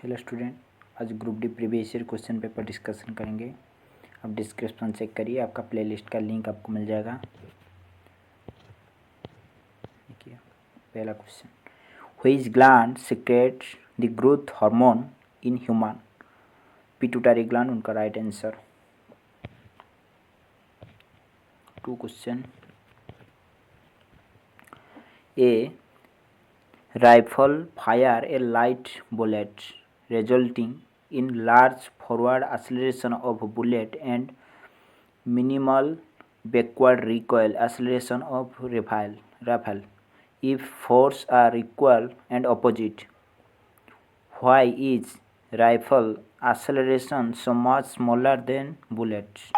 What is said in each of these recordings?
Hello student, आज group D previous year question paper discussion करेंगे। आप डिस्क्रिप्शन चेक करिए, आपका प्लेलिस्ट का लिंक आपको मिल जाएगा। देखिए पहला question, which gland secretes the growth hormone in human? Pituitary gland उनका right answer. Two question, a rifle fire a light bullet resulting in large forward acceleration of bullet and minimal backward recoil acceleration of rifle if force are equal and opposite. Why is rifle acceleration so much smaller than bullets?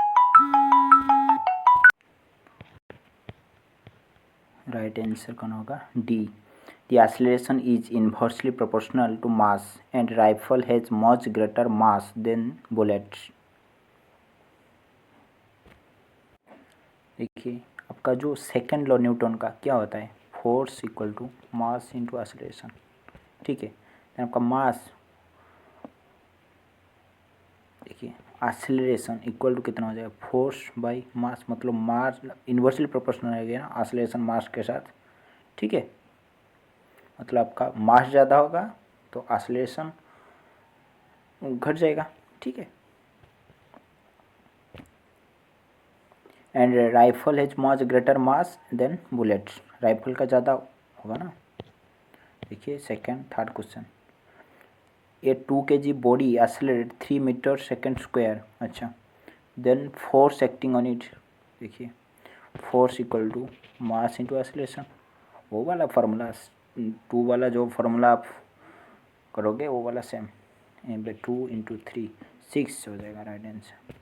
Right answer कौन होगा? D. The acceleration is inversely proportional to mass and rifle has much greater mass than bullets. देखिए आपका जो second law Newton का क्या होता है, force equal to mass into acceleration. ठीक है, आपका मास देखिए एक्सेलरेशन इक्वल टू कितना हो जाएगा, फोर्स बाई मास, मतलब मास इन्वर्सली प्रोपोर्शनल हो गया ना एक्सेलरेशन मास के साथ। ठीक है, मतलब आपका मास ज़्यादा होगा तो एक्सेलरेशन घट जाएगा। ठीक है, and rifle has much greater mass than bullets, rifle का ज़्यादा होगा ना। देखिए second third question, a 2 kg body accelerate 3 metre second square. अच्छा, then force acting on it, देखिए force equal to mass into acceleration, वो वाला फार्मूला 2 वाला जो फार्मूला आप करोगे वो वाला सेम, 2 इंटू 3 6 हो जाएगा right answer.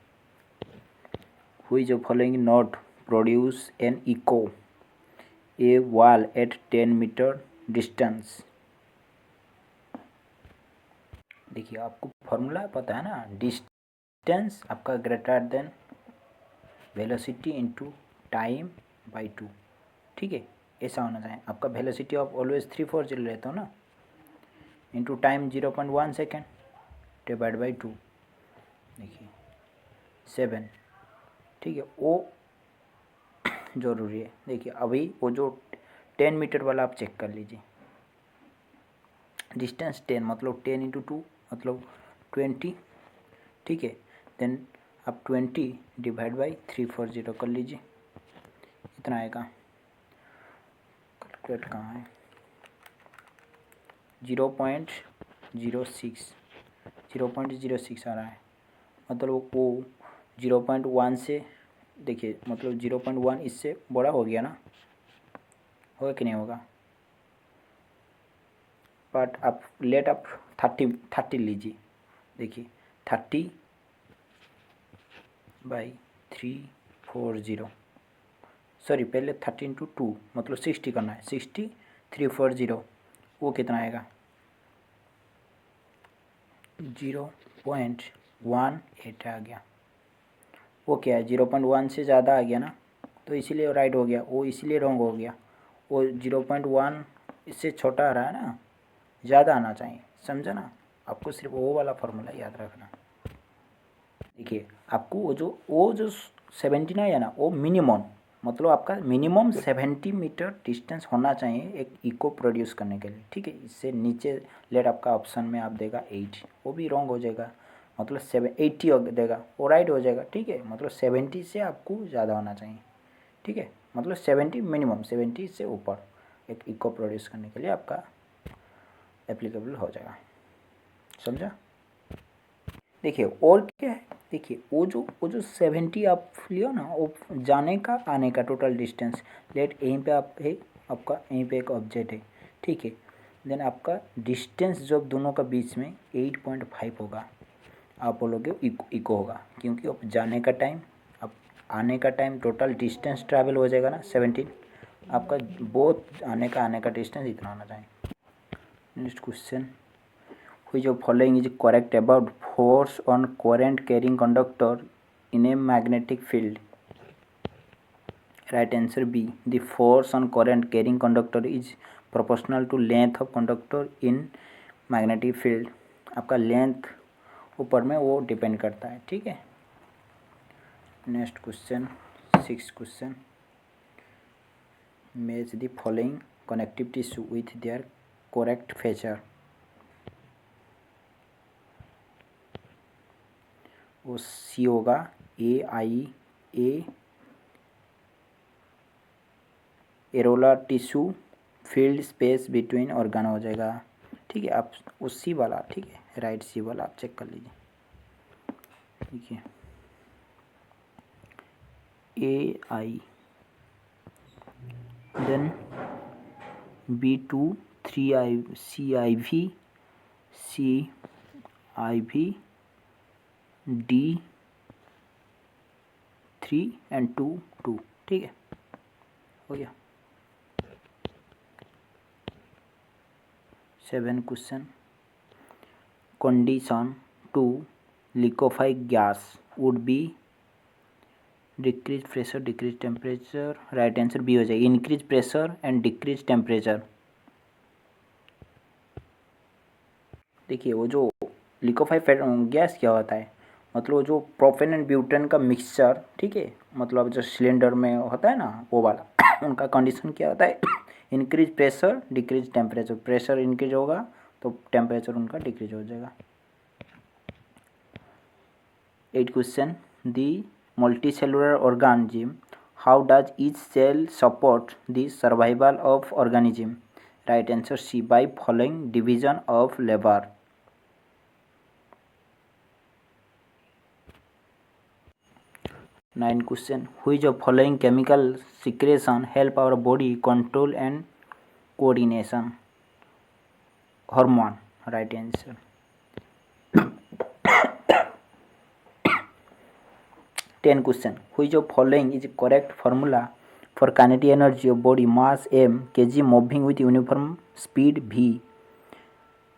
Which of following not produce an echo? A wall at 10 meter distance. देखिए आपको फॉर्मूला पता है ना, डिस्टेंस आपका greater than velocity into time by 2। ठीक है, ऐसा होना चाहिए। आपका वेलोसिटी ऑफ ऑलवेज 340 लेते हो ना, into time 0.1 second divide by 2, देखिए 7। ठीक है, वो जरूरी है। देखिए अभी वो जो 10 मीटर वाला आप चेक कर लीजिए, डिस्टेंस 10 मतलब 10 इंटू 2 मतलब 20। ठीक है, देन आप 20 डिवाइड बाई 340 कर लीजिए, इतना आएगा। कैलकुलेट कहाँ है, 0.06 0.06 आ रहा है, मतलब वो 0.1 से देखिए, मतलब 0.1 इससे बड़ा हो गया ना, होगा कि नहीं होगा। बट आप लेट आप 30 लीजिए, देखिए 30 बाई 340, सॉरी पहले 30 इंटू 2 मतलब 60 करना है, 60 340, वो कितना आएगा 0.18 आ गया। वो क्या है 0.1 से ज़्यादा आ गया ना, तो इसीलिए राइट हो गया, वो इसीलिए रॉन्ग हो गया। वो 0.1 इससे छोटा आ रहा है ना, ज़्यादा आना चाहिए, समझा ना। आपको सिर्फ वो वाला फार्मूला याद रखना। देखिए आपको वो जो 70 ना है ना, वो मिनिमम, मतलब आपका मिनिमम 70 मीटर डिस्टेंस होना चाहिए एक इको प्रोड्यूस करने के लिए। ठीक है, इससे नीचे लेट आपका ऑप्शन में आप देगा 8, वो भी रॉन्ग हो जाएगा, मतलब 80 देगा, वो राइट हो जाएगा। ठीक है, मतलब 70 से आपको ज़्यादा होना चाहिए। ठीक है, मतलब 70 मिनिमम, 70 से ऊपर एक इको प्रोड्यूस करने के लिए आपका एप्लीकेबल हो जाएगा, समझा। देखिए और क्या है, देखिए वो जो 70 आप लियो ना, वो जाने का आने का टोटल डिस्टेंस, लेट यहीं पे आप आपका यहीं पे एक ऑब्जेक्ट है। ठीक है, देन आपका डिस्टेंस जो दोनों का बीच में 8.5 होगा, आप बोलोगे इको होगा, क्योंकि अब जाने का टाइम अब आने का टाइम टोटल डिस्टेंस ट्रैवल हो जाएगा ना 17, आपका बोथ आने का डिस्टेंस इतना होना चाहिए। Next question, which of following is correct about force on current carrying conductor in a magnetic field? Right answer B. The force on current carrying conductor is proportional to length of conductor in magnetic field. आपका length ऊपर में वो depend करता है, ठीक है। Next question 6 question, match the following connective tissue with their correct feature. वो C होगा A areolar tissue filled space between organ हो जाएगा, ठीक है। आप उस सी वाला, ठीक है, राइट सी वाला आप चेक कर लीजिए, ठीक है। ए आई then B2 3 CIV D 3 and 2 2, ठीक है, हो गया। 7 question, condition to liquefy gas would be decrease pressure decrease temperature, right answer B हो जाएगी, increase pressure and decrease temperature. देखिए वो जो लिक्विफाई गैस क्या होता है, मतलब जो प्रोपेन एंड ब्यूटेन का मिक्सचर, ठीक है, मतलब जो सिलेंडर में होता है ना वो वाला उनका कंडीशन क्या होता है, increase pressure decrease temperature, pressure increase होगा तो टेम्परेचर उनका डिक्रीज हो जाएगा। 8 question, the multicellular organism, how does each cell support the survival of organism? Right answer C, by following division of labor. 9 question, which of following chemical secretion help our body control and coordination? Hormone, right answer. 10 question, which of following is correct formula for kinetic energy of body mass m kg moving with uniform speed v?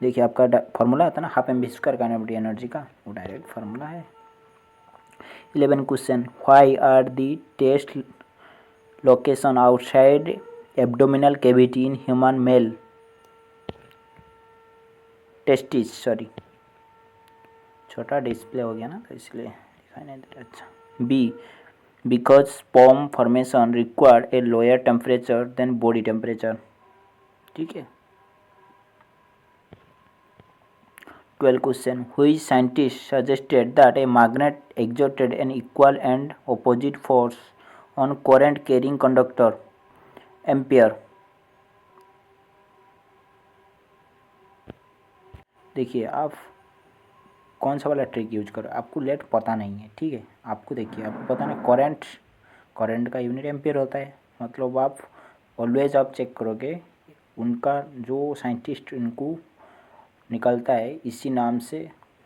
देखिए आपका formula आता है ना half m v square kinetic energy का, वो direct formula है। 11 question, why are the test location outside abdominal cavity in human male? Testis, sorry छोटा display हो गया ना तो इसलिए दिखाई नहीं दे रहा। अच्छा, B, because sperm formation require a lower temperature than body temperature, ठीक है। 12 question, which scientist suggested that a magnet exerted an equal and opposite force on current carrying conductor? Ampere। देखिए आप कौन सा वाला ट्रिक यूज करो, आपको late पता नहीं है, ठीक है। आपको देखिए आपको पता नहीं करंट का यूनिट एम्पियर होता है, मतलब आप ऑलवेज आप चेक करोगे उनका जो साइंटिस्ट उनको निकलता है इसी नाम से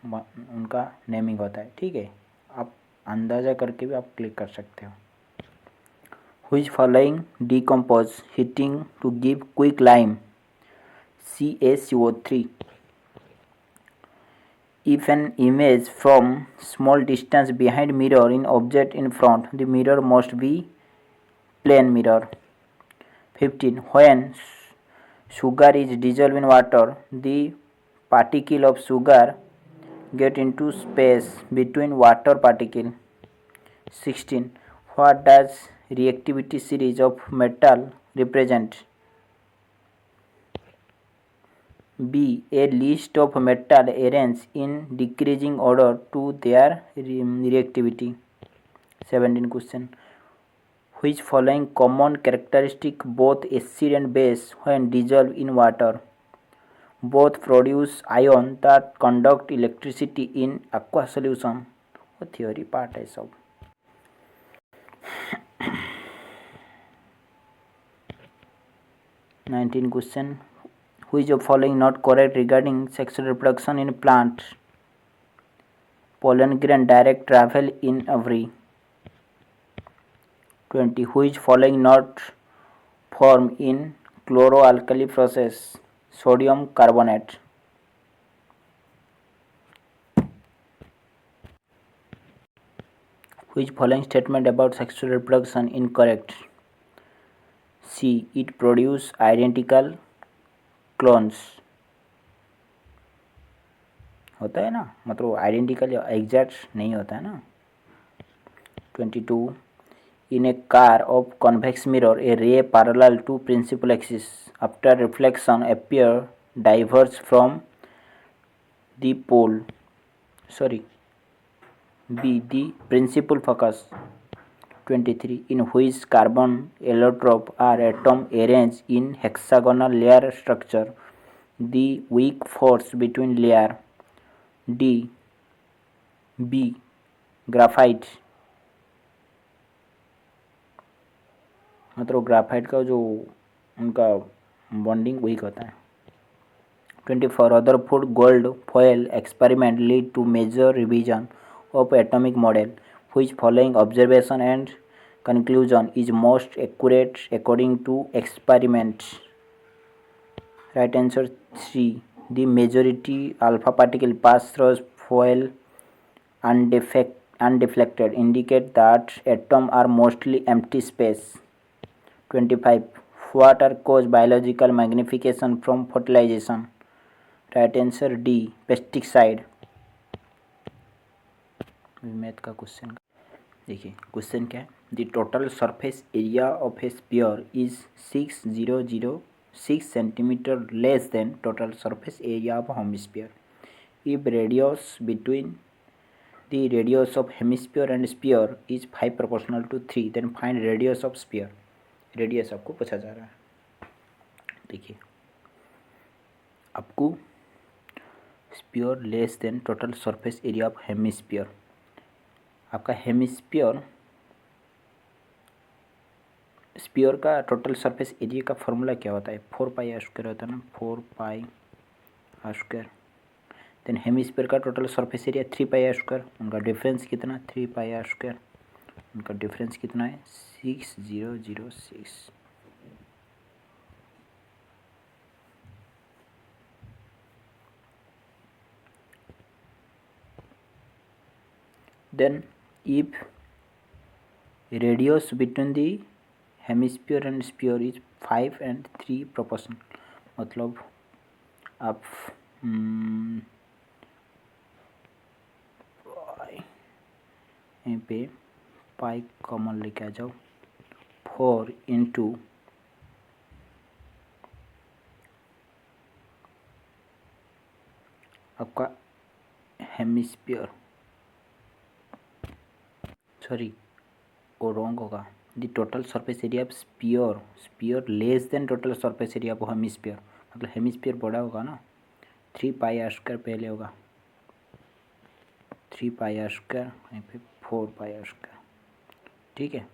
उनका नेमिंग होता है, ठीक है। आप अंदाज़ा करके भी आप क्लिक कर सकते हो। Which following decompose heating to give quick lime? CaCO3। If an image from small distance behind mirror in object in front, the mirror must be plane mirror. 15. When sugar is dissolved in water, the particle of sugar get into space between water particle. 16. What does reactivity series of metal represent? B, a list of metal arranged in decreasing order to their reactivity. 17 question, which following common characteristic both acid and base when dissolved in water? Both produce ion that conduct electricity in aqua solution. वो theory part है सब। 19 question, which of following not correct regarding sexual reproduction in plant? Pollen grain direct travel in ovary. 20. Which following not form in chloroalkali process? Sodium carbonate. Which following statement about sexual reproduction incorrect? C, it produce identical clones. होता है ना, मतलब identical exact नहीं होता है ना। 22 in a car of convex mirror a ray parallel to principal axis after reflection appear diverge from the pole sorry b the principal focus. 23 in which carbon allotrope are atom arranged in hexagonal layer structure the weak force between layer d b graphite, मतलब graphite का जो उनका bonding week होता है। 24 Rutherford gold foil experiment lead to major revision of atomic model which following observation and conclusion is most accurate according to experiment. Right answer 3 the majority alpha particle pass through foil undeflected indicate that atoms are mostly empty space. 25 what are cause biological magnification from fertilization. Right answer D pesticide. Math का question देखिए, question क्या है, the total surface area of a sphere is 6006 centimetre less than total surface area of hemisphere if radius between the radius of hemisphere and sphere is 5 proportional to 3 then find radius of sphere. Radius आपको पूछा जा रहा है। देखिए, आपको sphere less than total surface area of hemisphere, आपका hemisphere sphere का total surface area का फॉर्मूला क्या होता है, 4πr² होता है ना, 4πr²। देन हेमिस्फीयर का टोटल सरफेस एरिया 3πr², उनका डिफरेंस कितना 3πr², उनका डिफरेंस कितना है 6006। then if radius between the hemisphere and sphere is 5 and 3 proportion, मतलब आप यहाँ पे पाई कॉमन लेके आ जाओ, 4 इंटू आपका हेमिस्फीयर, सॉरी वो रॉन्ग होगा, the total surface area of sphere, sphere less than total surface area of hemisphere, मतलब हेमिस्फीयर बड़ा होगा ना, 3πr² पहले होगा, 3πr² यहीं पे 4πr², ठीक है।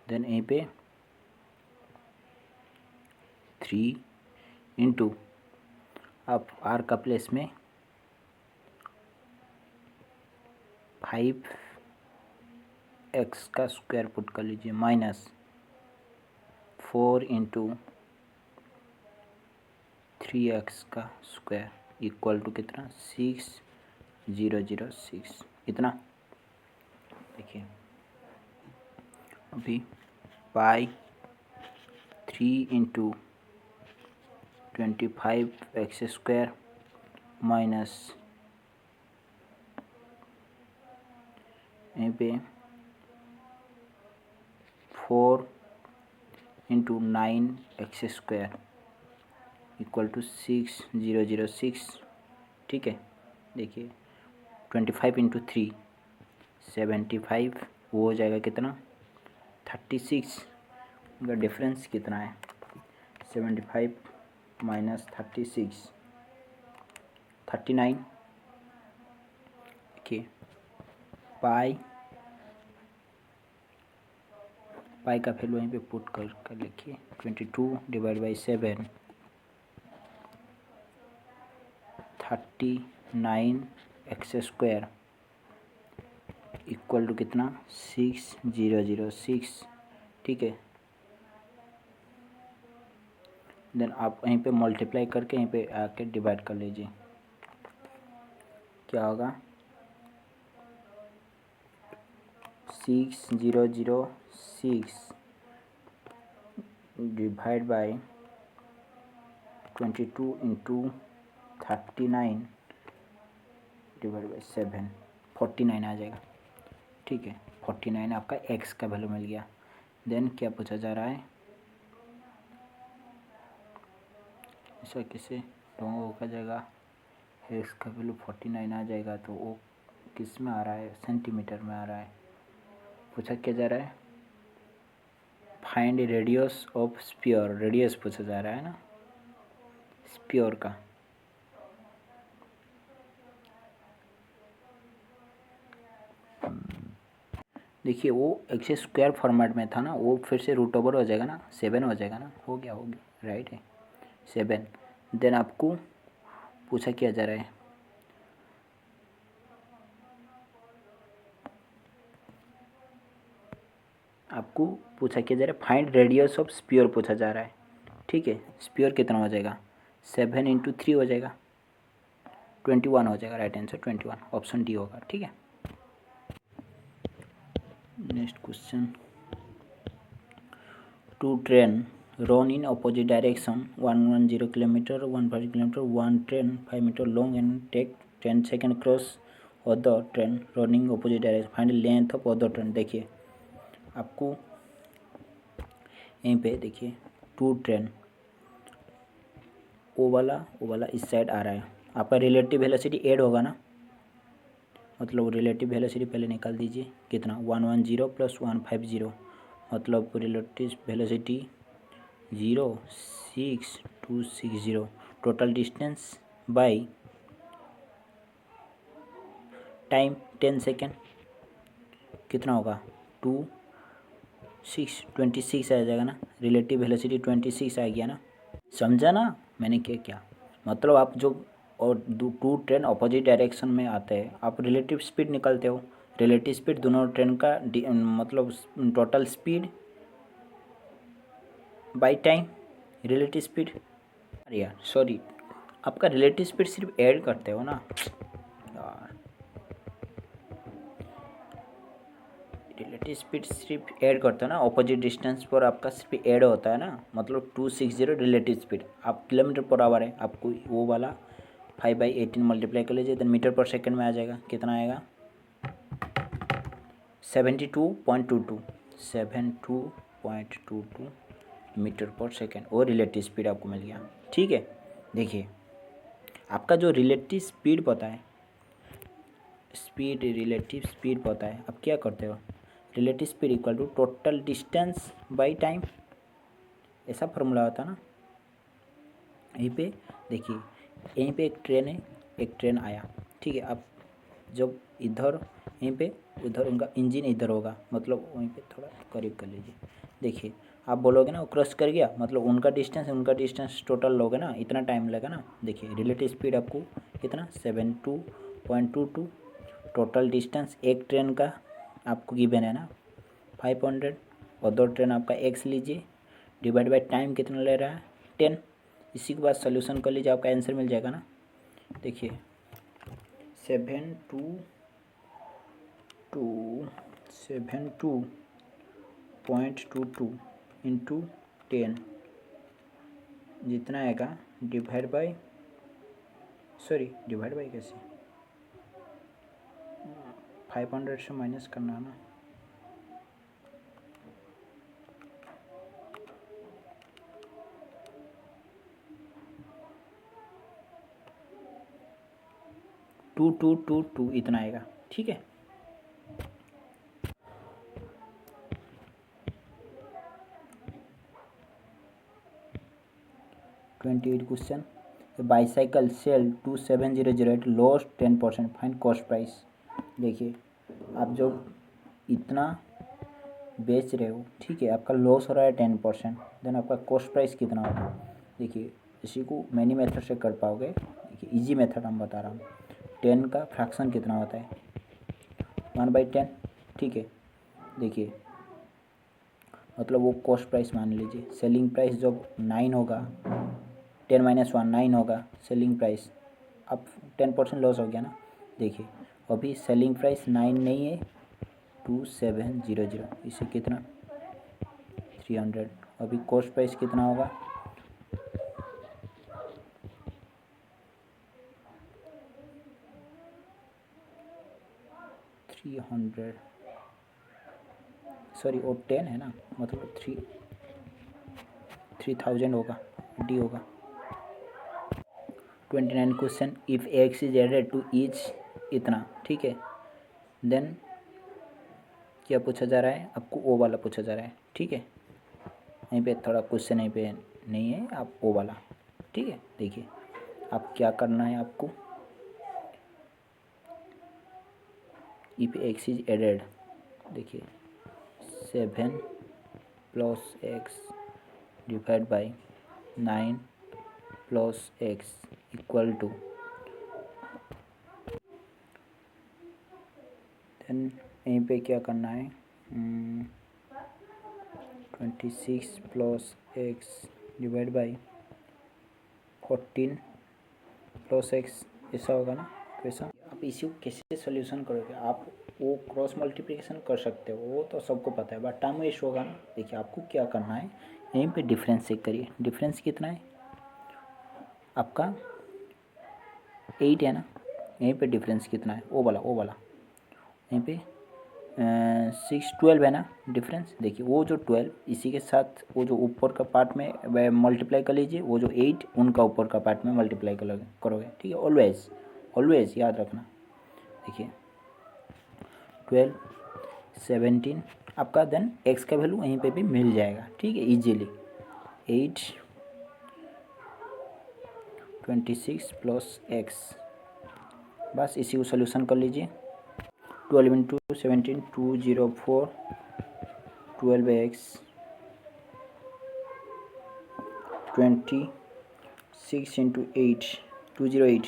देन यहीं पे 3 इंटू आप आर का प्लेस में 5x का स्क्वायर पुट कर लीजिए माइनस 4 इंटू 3x का स्क्वायर इक्वल टू कितना 6006, इतना। देखिए अभी पाई 3 इंटू 25x² माइनस यहीं पे 4 इंटू 9x² इक्वल टू 6006, ठीक है। देखिए 25 इंटू 3 75, वो हो जाएगा कितना 36, उनका डिफरेंस कितना है 75 माइनस 36 39। देखिए पाई का वैल्यू वहीं पे पुट कर लिखिए 22 divide by 7 39x² equal to कितना 6006, ठीक है। देन आप यहीं पे मल्टीप्लाई करके यहीं पे आके डिवाइड कर लीजिए, क्या होगा 6006 divide by 22 into 39 divide by 7, 49 आ जाएगा। ठीक है, 49 आपका x का वैल्यू मिल गया। देन क्या पूछा जा रहा है, ऐसा किसे रॉन्ग का जगह x का वैल्यू 49 आ जाएगा, तो वो किस में आ रहा है, सेंटीमीटर में आ रहा है। पूछा क्या जा रहा है, find radius of sphere, radius पूछा जा रहा है ना स्फीयर का। देखिए वो एक्स स्क्वायर फॉर्मेट में था ना, वो फिर से रूट ओवर हो जाएगा ना, 7 हो जाएगा ना, हो गया राइट है 7। देन आपको पूछा क्या जा रहा है, आपको पूछा क्या जा रहा है, फाइंड रेडियस ऑफ स्फीयर पूछा जा रहा है। ठीक है, स्फीयर कितना हो जाएगा, 7 × 3 हो जाएगा, 21 हो जाएगा। राइट आंसर 21, ऑप्शन डी होगा। ठीक है, next question, two train run in opposite direction, 110 kilometer, 15 kilometer, one train 5 meter long and take 10 second cross other train running opposite direction, find length of other train। देखिए आपको यहीं पे देखिए to train, वो वाला इस साइड आ रहा है, आपका रिलेटिव वेलोसिटी ऐड होगा ना, मतलब रिलेटिव वेलोसिटी पहले निकाल दीजिए, कितना 110 + 150, मतलब relative velocity 06260, total distance by time 10 second कितना होगा 26 आ जाएगा ना, रिलेटिव वेलोसिटी 26 आ गया ना। समझा ना मैंने क्या क्या, मतलब आप जो और टू ट्रेन अपोजिट डायरेक्शन में आते हैं, आप रिलेटिव स्पीड निकालते हो, रिलेटिव स्पीड दोनों ट्रेन का मतलब total speed by time relative speed. अरे यार सॉरी, आपका रिलेटिव स्पीड सिर्फ ऐड करते हो ना यार, रिलेटिव स्पीड सिर्फ ऐड करते हो ना, ऑपोजिट डिस्टेंस पर आपका सिर्फ ऐड होता है ना, मतलब 260 रिलेटिव स्पीड, आप किलोमीटर पर आवर है, आपको वो वाला 5/18 मल्टीप्लाई कर लीजिए, देन मीटर पर सेकंड में आ जाएगा, कितना आएगा 72.22 मीटर पर सेकंड, और रिलेटिव स्पीड आपको मिल गया। ठीक है, देखिए आपका जो रिलेटिव स्पीड पता है, रिलेटिव स्पीड पता है, आप क्या करते हो, relative speed equal to total distance by time, ऐसा फॉर्मूला होता है ना। यहीं पे देखिए, यहीं पे एक ट्रेन है, एक ट्रेन आया, ठीक है, आप जब इधर यहीं पे उधर उनका इंजन इधर होगा, मतलब वहीं पे थोड़ा करीब कर लीजिए, देखिए आप बोलोगे ना वो क्रॉस कर गया, मतलब उनका डिस्टेंस टोटल लोगे ना, इतना टाइम लगेगा ना। देखिए रिलेटिव स्पीड आपको कितना 72.22, टोटल डिस्टेंस एक ट्रेन का आपको गिवन है ना 500, और दो ट्रेन आपका एक्स लीजिए, डिवाइड बाई टाइम कितना ले रहा है 10, इसी के बाद सोल्यूशन कर लीजिए, आपका आंसर मिल जाएगा ना। देखिए 72.22 इंटू 10 जितना आएगा, डिवाइड बाई कैसे 500 से माइनस करना है ना, टू इतना आएगा। ठीक है, question, bicycle sell 2700 lost 10%, find cost price. देखिए आप जो इतना बेच रहे हो, ठीक है, आपका लॉस हो रहा है 10%, देन आपका कॉस्ट प्राइस कितना होगा। देखिए इसी को मैनी मेथड से कर पाओगे, देखिए इजी मेथड हम बता रहा हूँ, 10 का फ्रैक्शन कितना होता है 1/10, ठीक है, देखिए मतलब वो कॉस्ट प्राइस मान लीजिए, सेलिंग प्राइस जब 9 होगा, 10 - 1 9 होगा सेलिंग प्राइस, अब 10% लॉस हो गया ना। देखिए अभी सेलिंग प्राइस 9 नहीं है, 2700, इसे कितना 300, अभी कॉस्ट प्राइस कितना होगा, 300, सॉरी वो 10 है ना, मतलब 3000 होगा, डी होगा। 29 question, if x is added to each इतना, ठीक है, देन क्या पूछा जा रहा है आपको, ओ वाला पूछा जा रहा है, ठीक है। यहीं पे थोड़ा क्वेश्चन यहीं पे नहीं है, आप ओ वाला, ठीक है। देखिए आप क्या करना है आपको, इफ एक्स इज एडेड, देखिए 7 plus x divide by 9 plus x equal to, then यहीं पे क्या करना है, 26 plus x divide by 14 plus x, ऐसा होगा ना क्वेश्चन। आप इसी को कैसे सोल्यूशन करोगे, आप वो क्रॉस मल्टीप्लिकेशन कर सकते हो, वो तो सबको पता है, बट टाइम वेस्ट होगा ना। देखिए आपको क्या करना है, यहीं पे डिफरेंस चेक करिए, डिफरेंस कितना है आपका 8 है ना, यहीं पे डिफरेंस कितना है, ओ वाला यहीं पे 6 12 है ना डिफरेंस। देखिए वो जो 12 इसी के साथ वो जो ऊपर का पार्ट में मल्टीप्लाई कर लीजिए, वो जो 8 उनका ऊपर का पार्ट में मल्टीप्लाई करोगे, ठीक है। ऑलवेज ऑलवेज याद रखना। देखिए 12 17 आपका, देन एक्स का वैल्यू यहीं पे भी मिल जाएगा, ठीक है, इजीली। 8 26 प्लस एक्स, बस इसी को सोल्यूशन कर लीजिए। 12 इंटू 17 204, 12 एक्स 26 इंटू 8 208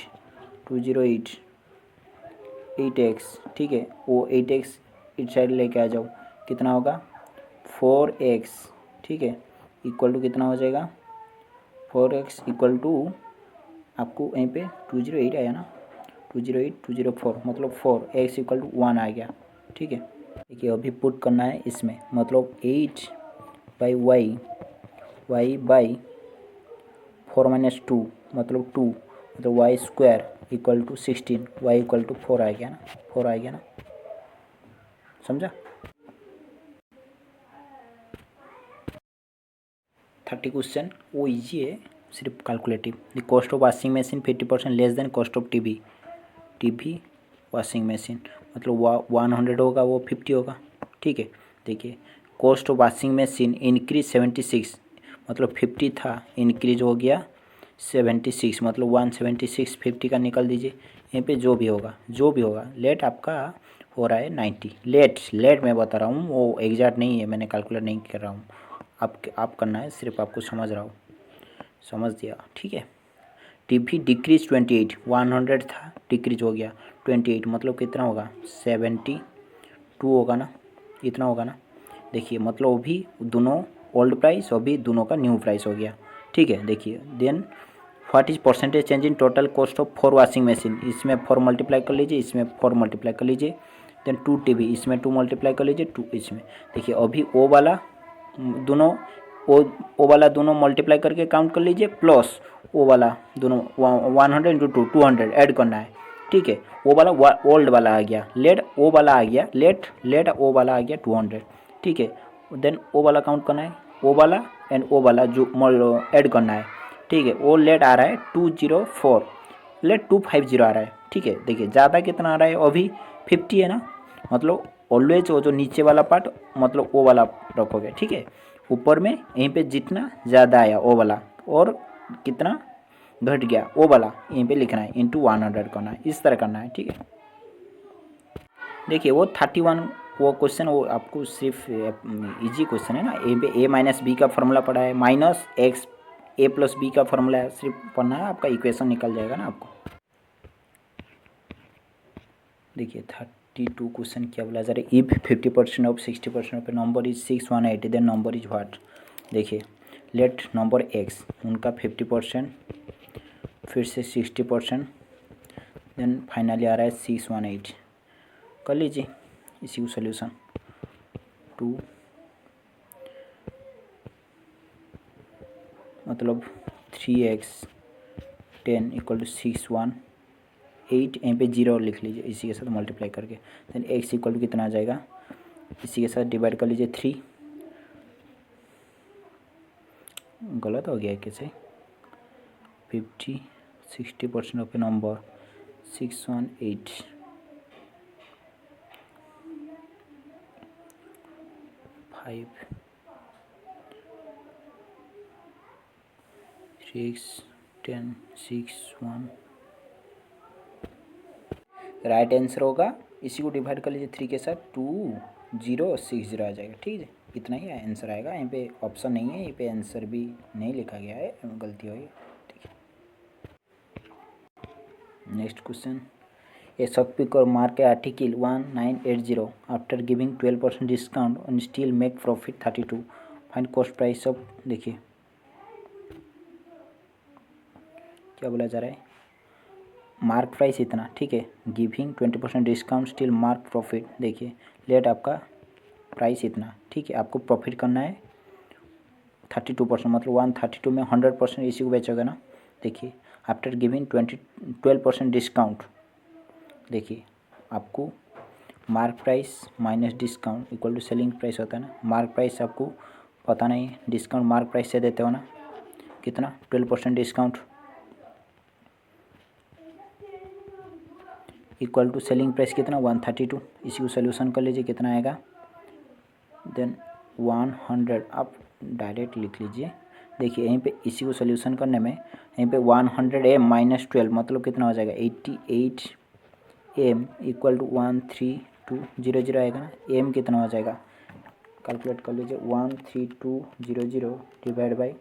8 एक्स, ठीक है। वो 8 एक्स इस साइड लेके आ जाओ, कितना होगा 4 एक्स, ठीक है, इक्वल टू कितना हो जाएगा 4 एक्स इक्वल टू, आपको यहीं पे 208 आया ना, 208 204 मतलब 4 एक्स इक्वल टू 1 आ गया, ठीक है। देखिए अभी पुट करना है इसमें, मतलब 8 बाई वाई बाई 4 माइनस 2 मतलब 2, मतलब y square equal to 16, y equal to 4 आ गया ना, 4 आ गया ना, समझा। 30 क्वेश्चन वो इजी है, सिर्फ calculative. The cost of washing machine 50% less than cost of TV washing machine, मतलब 100 होगा वो 50 होगा, ठीक है। देखिए cost of washing machine increase 76, मतलब 50 था, इंक्रीज हो गया 76, मतलब 176, 50 का निकल दीजिए, यहीं पे जो भी होगा लेट आपका हो रहा है 90, लेट मैं बता रहा हूँ, वो एग्जैक्ट नहीं है, मैंने कैलकुलेट नहीं कर रहा हूँ, आप करना है, सिर्फ आपको समझ रहा हूँ, समझ दिया, ठीक है। टीवी डिक्रीज 28, 100 था डिक्रीज हो गया 28, मतलब कितना होगा 72 होगा ना, इतना होगा ना। देखिए मतलब अभी दोनों ओल्ड प्राइस, अभी दोनों का न्यू प्राइस हो गया, ठीक है। देखिए then what is percentage change in total cost of 4 washing machine, इसमें 4 मल्टीप्लाई कर लीजिए, इसमें 4 मल्टीप्लाई कर लीजिए, देन 2 टीवी, इसमें 2 मल्टीप्लाई कर लीजिए, 2 इसमें। देखिए अभी ओ वाला दोनों ओ वाला दोनों मल्टीप्लाई करके काउंट कर लीजिए, प्लस ओ वाला दोनों 100 इंटू 200 ऐड करना है, ठीक है। ओ वाला ओल्ड वाला आ गया, लेट ओ वाला आ गया, लेट ओ वाला आ गया 200, ठीक है। देन ओ वाला काउंट करना है, ओ वाला एंड ओ वाला जो ऐड करना है, ठीक है। वो लेट आ रहा है 204, लेट 250 आ रहा है, ठीक है। देखिए ज़्यादा कितना आ रहा है अभी 50 है ना, मतलब ऑलवेज वो जो नीचे वाला पार्ट मतलब ओ वाला रखोगे, ठीक है। ऊपर में यहीं पे जितना ज़्यादा आया ओ वाला और कितना घट गया ओ वाला यहीं पे लिखना है, इंटू 100 करना है, इस तरह करना है, ठीक है। देखिए वो 31 वो क्वेश्चन वो आपको सिर्फ इजी क्वेश्चन है ना, ए पे ए माइनस बी का फॉर्मूला पड़ा है, माइनस एक्स ए प्लस बी का फॉर्मूला है, सिर्फ पढ़ना है, आपका इक्वेशन निकल जाएगा ना आपको। देखिए 32 क्वेश्चन क्या बोला जा रहा है, if 50% of 60% of a number is 618 then number is what. देखिए लेट नंबर एक्स, उनका 50%, फिर से 60%, देन फाइनली आ रहा है 618, कर लीजिए इसी को सोल्यूशन। 2 मतलब 3x 10 इक्वल टू 61, 8, यहीं पे 0 लिख लीजिए इसी के साथ मल्टीप्लाई करके। देन x इक्वल टू कितना आ जाएगा, इसी के साथ डिवाइड कर लीजिए 3, गलत हो गया कैसे, 50 60% of a number 618 5 6 10 6 1 right answer होगा। इसी को डिवाइड कर लीजिए 3 के साथ, 2060 आ जाएगा। ठीक है, इतना ही आंसर आएगा। यहाँ पे ऑप्शन नहीं है, यहाँ पे आंसर भी नहीं लिखा गया है, गलती हुई। ठीक है, next question. A shopkeeper mark a article 1980 after giving 12% discount और still make profit 32। Find cost price of, देखिए क्या बोला जा रहा है, मार्क प्राइस इतना, ठीक है, giving 20% discount still mark profit. देखिए लेट आपका प्राइस इतना, ठीक है, आपको प्रॉफिट करना है 32%, मतलब 132 में 100% इसी को बेचोगे ना। देखिए आफ्टर गिविंग 12% डिस्काउंट, देखिए आपको mark price minus discount equal to selling price होता है ना। मार्क प्राइस आपको पता नहीं है, डिस्काउंट मार्क प्राइस से देते हो ना, कितना 12% discount equal to selling price कितना 132। इसी को सोल्यूशन कर लीजिए, कितना आएगा, देन 100 आप डायरेक्ट लिख लीजिए। देखिए यहीं पे इसी को सोल्यूशन करने में यहीं पे 100m माइनस 12 मतलब कितना हो जाएगा 88m इक्वल टू 13200 आएगा ना। m कितना हो जाएगा, कैलकुलेट कर लीजिए, 13200 डिवाइड बाई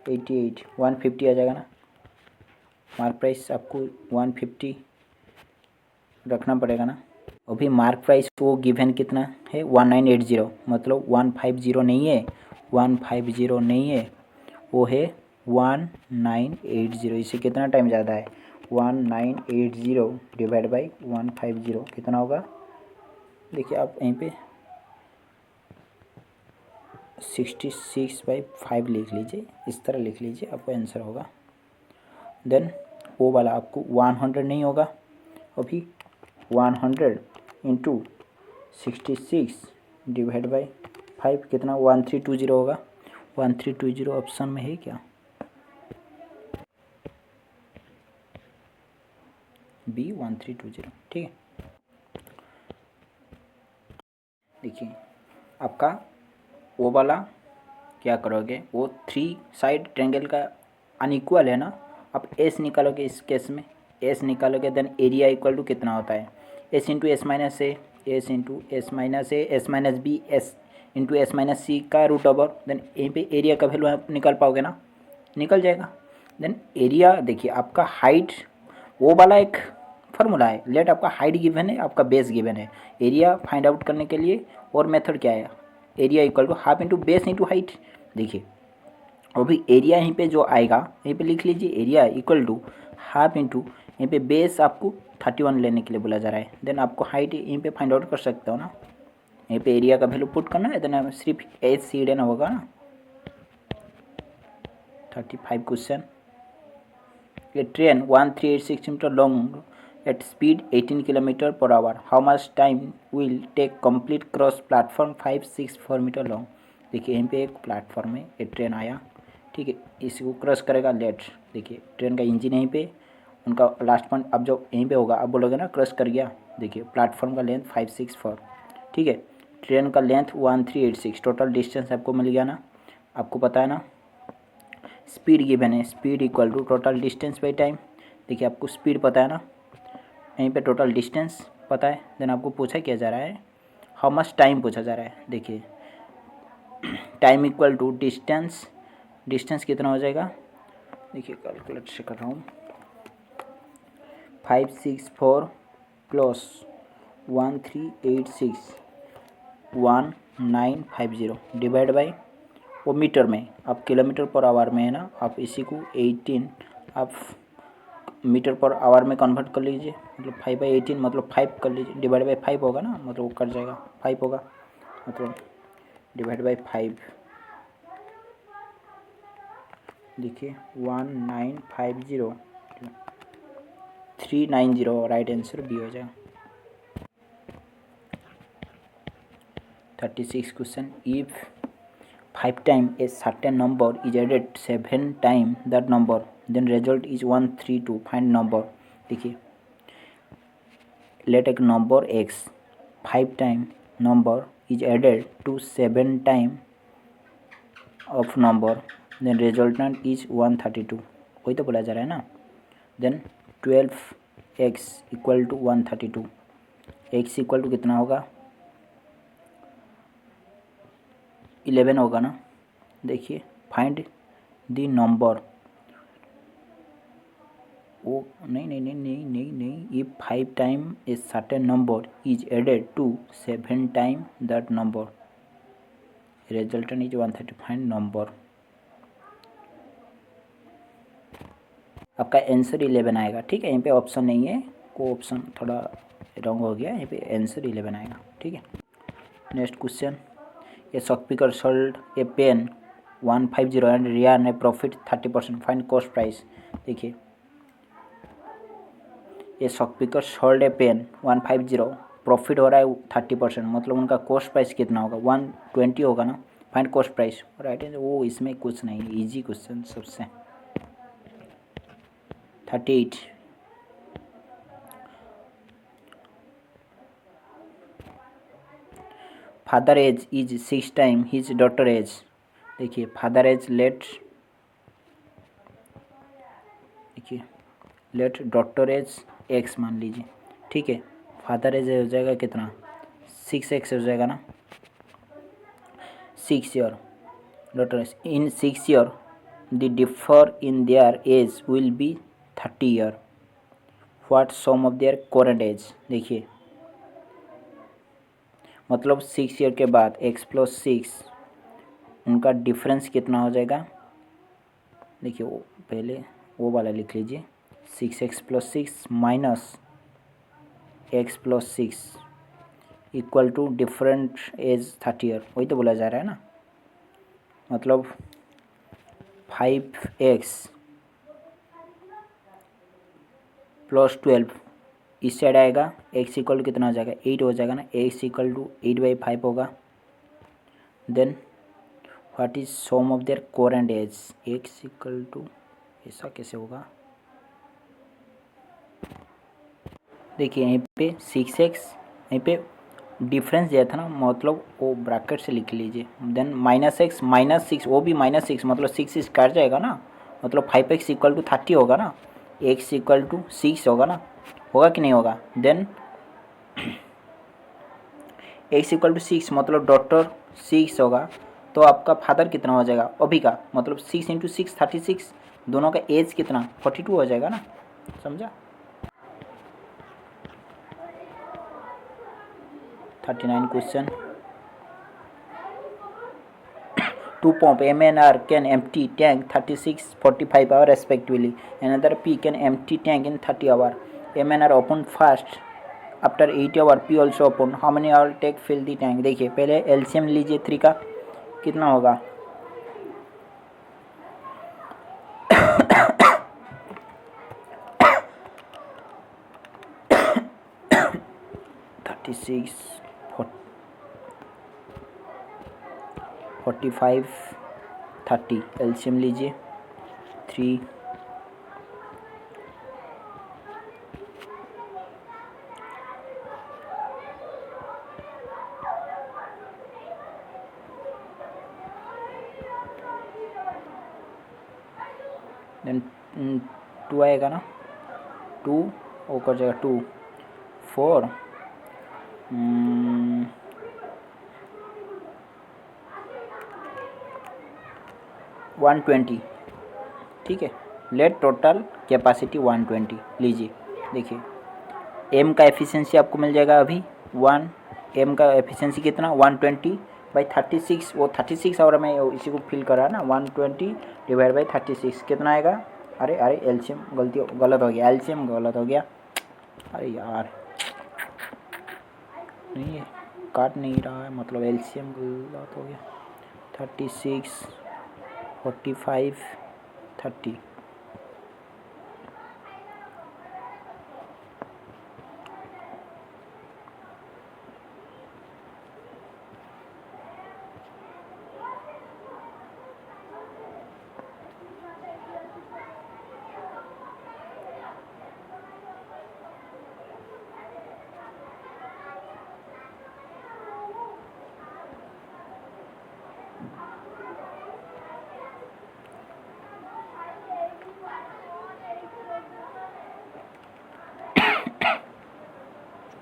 88 150 आ जाएगा ना। मार्क प्राइस आपको 150 रखना पड़ेगा ना। अभी मार्क प्राइस वो गिवन कितना है 1980, मतलब 150 नहीं है, 150 नहीं है, वो है 1980। इससे कितना टाइम ज़्यादा है, 1980 डिवाइड बाई 150 कितना होगा। देखिए आप यहीं पे 66/5 लिख लीजिए, इस तरह लिख लीजिए, आपका आंसर होगा। देन वो वाला आपको 100 नहीं होगा, अभी 100 इंटू 66 डिवाइड बाई 5 कितना 1320 होगा। 1320 ऑप्शन में है क्या, बी 1320। ठीक है, देखिए आपका वो वाला क्या करोगे, वो 3 साइड ट्रेंगल का अनइक्वल है ना, आप एस निकालोगे, इस केस में एस निकालोगे, देन एरिया इक्वल टू कितना होता है S into S minus A, S into S minus A, S minus B, S into S minus C का रूट ओवर। देन यहीं पे एरिया का वैल्यू आप निकाल पाओगे ना, निकल जाएगा। देन एरिया देखिए आपका हाइट वो वाला एक फार्मूला है, लेट आपका हाइट गिवन है, आपका बेस गिवन है, एरिया फाइंड आउट करने के लिए और मेथड क्या है, area equal to half into base into height. देखिए अभी एरिया यहीं पे जो आएगा यहीं पे लिख लीजिए, area equal to half into यहीं पे बेस आपको 31 लेने के लिए बोला जा रहा है। देन आपको हाइट यहीं पे फाइंड आउट कर सकते हो ना, यहीं पे एरिया का वैल्यू पुट करना है, देन सिर्फ एच सी देना होगा ना। 35 question. A train 1386 meter long at speed 18 km per hour. How much time will take complete cross platform 564 metre long. देखिए यहीं पे एक प्लेटफॉर्म है, एक ट्रेन आया, ठीक है, इसको क्रॉस करेगा लेट। देखिए ट्रेन का इंजन यहीं पे, उनका लास्ट पॉइंट अब जो यहीं पे होगा, अब बोलोगे ना क्रॉस कर गया। देखिए प्लेटफॉर्म का लेंथ 564, ठीक है, ट्रेन का लेंथ 1386, टोटल डिस्टेंस आपको मिल गया ना, आपको पता है ना। स्पीड गिवन है, speed equal to total distance by time. देखिए आपको स्पीड पता है ना, यहीं पे टोटल डिस्टेंस पता है। देन आपको पूछा क्या जा रहा है, हाउ मच टाइम पूछा जा रहा है। देखिए time equal to distance, distance कितना हो जाएगा, देखिए कैलकुलेट से कर रहा हूँ, 564 प्लस 1386 1950 डिवाइड बाई वो मीटर में, आप किलोमीटर पर आवर में है ना, आप इसी को 18 आप मीटर पर आवर में कन्वर्ट कर लीजिए, मतलब 5/18 मतलब 5 कर लीजिए, डिवाइड बाई 5 होगा ना, मतलब वो कट जाएगा, 5 होगा, मतलब डिवाइड बाई 5। देखिए 1950 390, राइट आंसर बी हो जाएगा। 36 question, if 5 time a certain number is added 7 time that number then result is 132, find number. देखिए, लेट एक number x 5 time number is added to 7 time of number then resultant is 132, वही तो बोला जा रहा है ना। Then 12x equal to 132, x equal to कितना होगा, 11 होगा ना। देखिए, फाइंड द नंबर, वो नहीं, if 5 time a certain number is added to 7 time that number resultant is 130, find number. आपका आंसर 11 आएगा, ठीक है। यहाँ पे ऑप्शन नहीं है, को ऑप्शन थोड़ा रॉन्ग हो गया, यहाँ पे आंसर 11 आएगा, ठीक है। Next question, a shopkeeper sold a pen 150 and रियान a profit 30%, find cost price. देखिए, ये shopkeeper sold a pen 150, profit हो रहा है 30%, मतलब उनका कॉस्ट प्राइस कितना होगा, 120 होगा ना। फाइंड कॉस्ट प्राइस, राइट है। वो इसमें कुछ नहीं, इजी क्वेश्चन सबसे। 38, father age is 6 time his daughter age. देखिए, father age let daughter age X मान लीजिए, ठीक है। फादर एज हो जाएगा कितना, 6x हो जाएगा ना। 6 year, daughter age in 6 year the differ in their age will be 30 year, what sum of their current age. देखिए, मतलब 6 ईयर के बाद x प्लस 6 उनका डिफरेंस कितना हो जाएगा। देखिए, वो पहले वो वाला लिख लीजिए, 6x plus 6 minus x plus 6 equal to different age 30 year, वही तो बोला जा रहा है ना। मतलब 5x प्लस 12 इस साइड आएगा, x इक्वल टू कितना हो जाएगा, 8 हो जाएगा ना। x इक्वल टू 8/5 होगा। Then what is sum of their current age, x equal to, ऐसा कैसे होगा। देखिए, यहीं पे 6x, यहीं पे डिफरेंस दिया था ना, मतलब वो ब्रैकेट से लिख लीजिए। देन -x -6, वो भी -6, मतलब 6 इस काट जाएगा ना, मतलब 5x इक्वल टू 30 होगा ना। x इक्वल टू 6 होगा ना, होगा कि नहीं होगा। देन x इक्वल टू 6 मतलब डॉटर 6 होगा, तो आपका फादर कितना हो जाएगा अभी का, मतलब 6 × 6 36, दोनों का एज कितना 42 हो जाएगा ना, समझा। 39 question, two pump M and R can empty tank 36-45 hours respectively. Another P can empty tank in 30 hours. M and R open fast after 8 hours. P also open. How many hours take fill the tank? देखिए, पहले LCM लीजिए 3 का, कितना होगा, 36 45 30, LCM लीजिए 3 then 2 आएगा ना, 2 वो कर जाएगा 2 4 120, ठीक है। लेट टोटल कैपेसिटी 120 लीजिए। देखिए, एम का एफिशिएंसी आपको मिल जाएगा अभी 1, एम का एफिशिएंसी कितना 120/36, वो 36 आवर में इसी को फिल करा ना, 120 डिवाइड 36 कितना आएगा। अरे एलसीएम गलत हो गया, एलसीएम गलत हो गया, अरे यार नहीं है, काट नहीं रहा है, मतलब एलसीएम गलत हो गया। 36 45 30,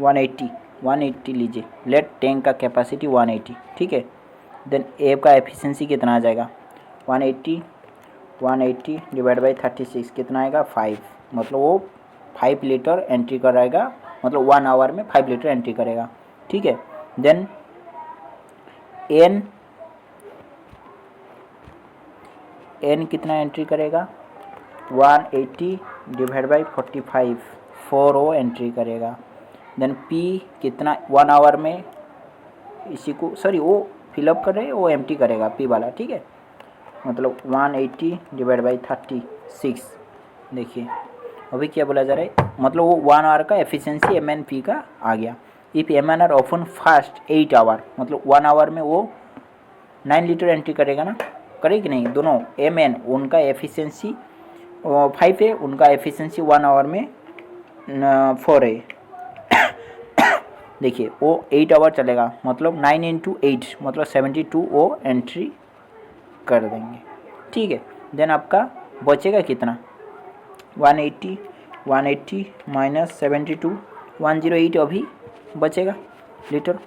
180 लीजिए, लेट टैंक का कैपेसिटी 180, ठीक है। देन ए का एफिशिएंसी कितना आ जाएगा, 180 डिवाइड बाई 36 कितना आएगा 5, मतलब वो 5 लीटर एंट्री कराएगा, मतलब 1 आवर में 5 लीटर एंट्री करेगा, ठीक है। देन एन कितना एंट्री करेगा, 180 डिवाइड बाई 45, 4 वो एंट्री करेगा। देन पी कितना 1 आवर में, इसी को सॉरी वो फिलअप कर रहे हैं, वो एम्प्टी करेगा पी वाला, ठीक है। मतलब 180 डिवाइड बाई 36, देखिए अभी क्या बोला जा रहा है, मतलब वो 1 आवर का एफिशिएंसी एम एन पी का आ गया। If M N R open fast 8 hour, मतलब 1 आवर में वो 9 लीटर एंट्री करेगा ना, करेगी नहीं, दोनों एम एन उनका एफिशिएंसी 5 है, उनका एफिशिएंसी 1 आवर में 4 है। देखिए वो 8 आवर चलेगा, मतलब 9 इंटू 8 मतलब 72 वो एंट्री कर देंगे, ठीक है। देन आपका बचेगा कितना, 180 माइनस 72, 108 अभी बचेगा लीटर,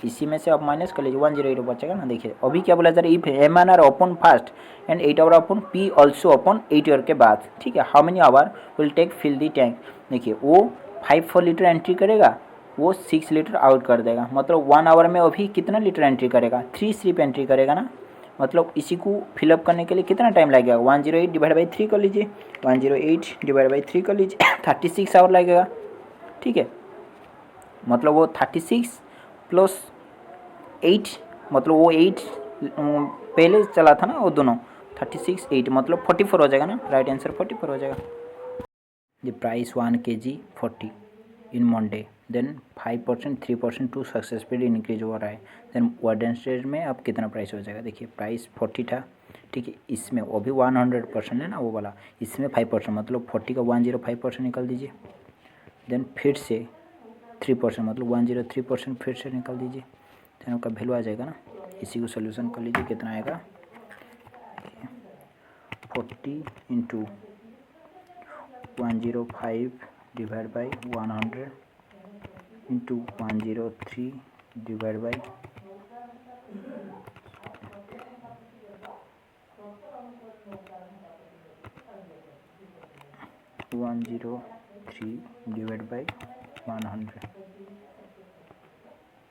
इसी में से आप माइनस कर लीजिए, 108 बचेगा ना। देखिए अभी क्या बोला जा रहा है, if M N R open fast and 8 hour open P also open 8 hour के बाद, ठीक है। How many hour will take fill the tank, देखिए वो 4 लीटर एंट्री करेगा, वो 6 लीटर आउट कर देगा, मतलब 1 आवर में अभी कितना लीटर एंट्री करेगा, 3 सिर्फ एंट्री करेगा ना, मतलब इसी को फिलअप करने के लिए कितना टाइम लगेगा, 108 डिवाइड बाई 3 कर लीजिए, 108 डिवाइड बाई 3 कर लीजिए 36 आवर लगेगा, ठीक है। मतलब वो 36 प्लस 8, मतलब वो 8 पहले चला था ना वो दोनों, 36 8 मतलब 44 हो जाएगा ना, राइट आंसर 44 हो जाएगा। The price 1 kg 40 in Monday, then 5% 3% to successfully increase हो रहा है, देन वेडनेसडे में अब कितना प्राइस हो जाएगा। देखिए प्राइस 40 था, ठीक है, इसमें वो भी 100% है ना वो वाला, इसमें 5% मतलब 40 का 105% निकाल दीजिए, देन फिर से 3% मतलब 103% फिर से निकाल दीजिए, देन आपका वैल्यू आ जाएगा ना। इसी को सोल्यूशन कर लीजिए, कितना आएगा 40 into 105 divide by 100 into 103 divide by 103 divide by 100,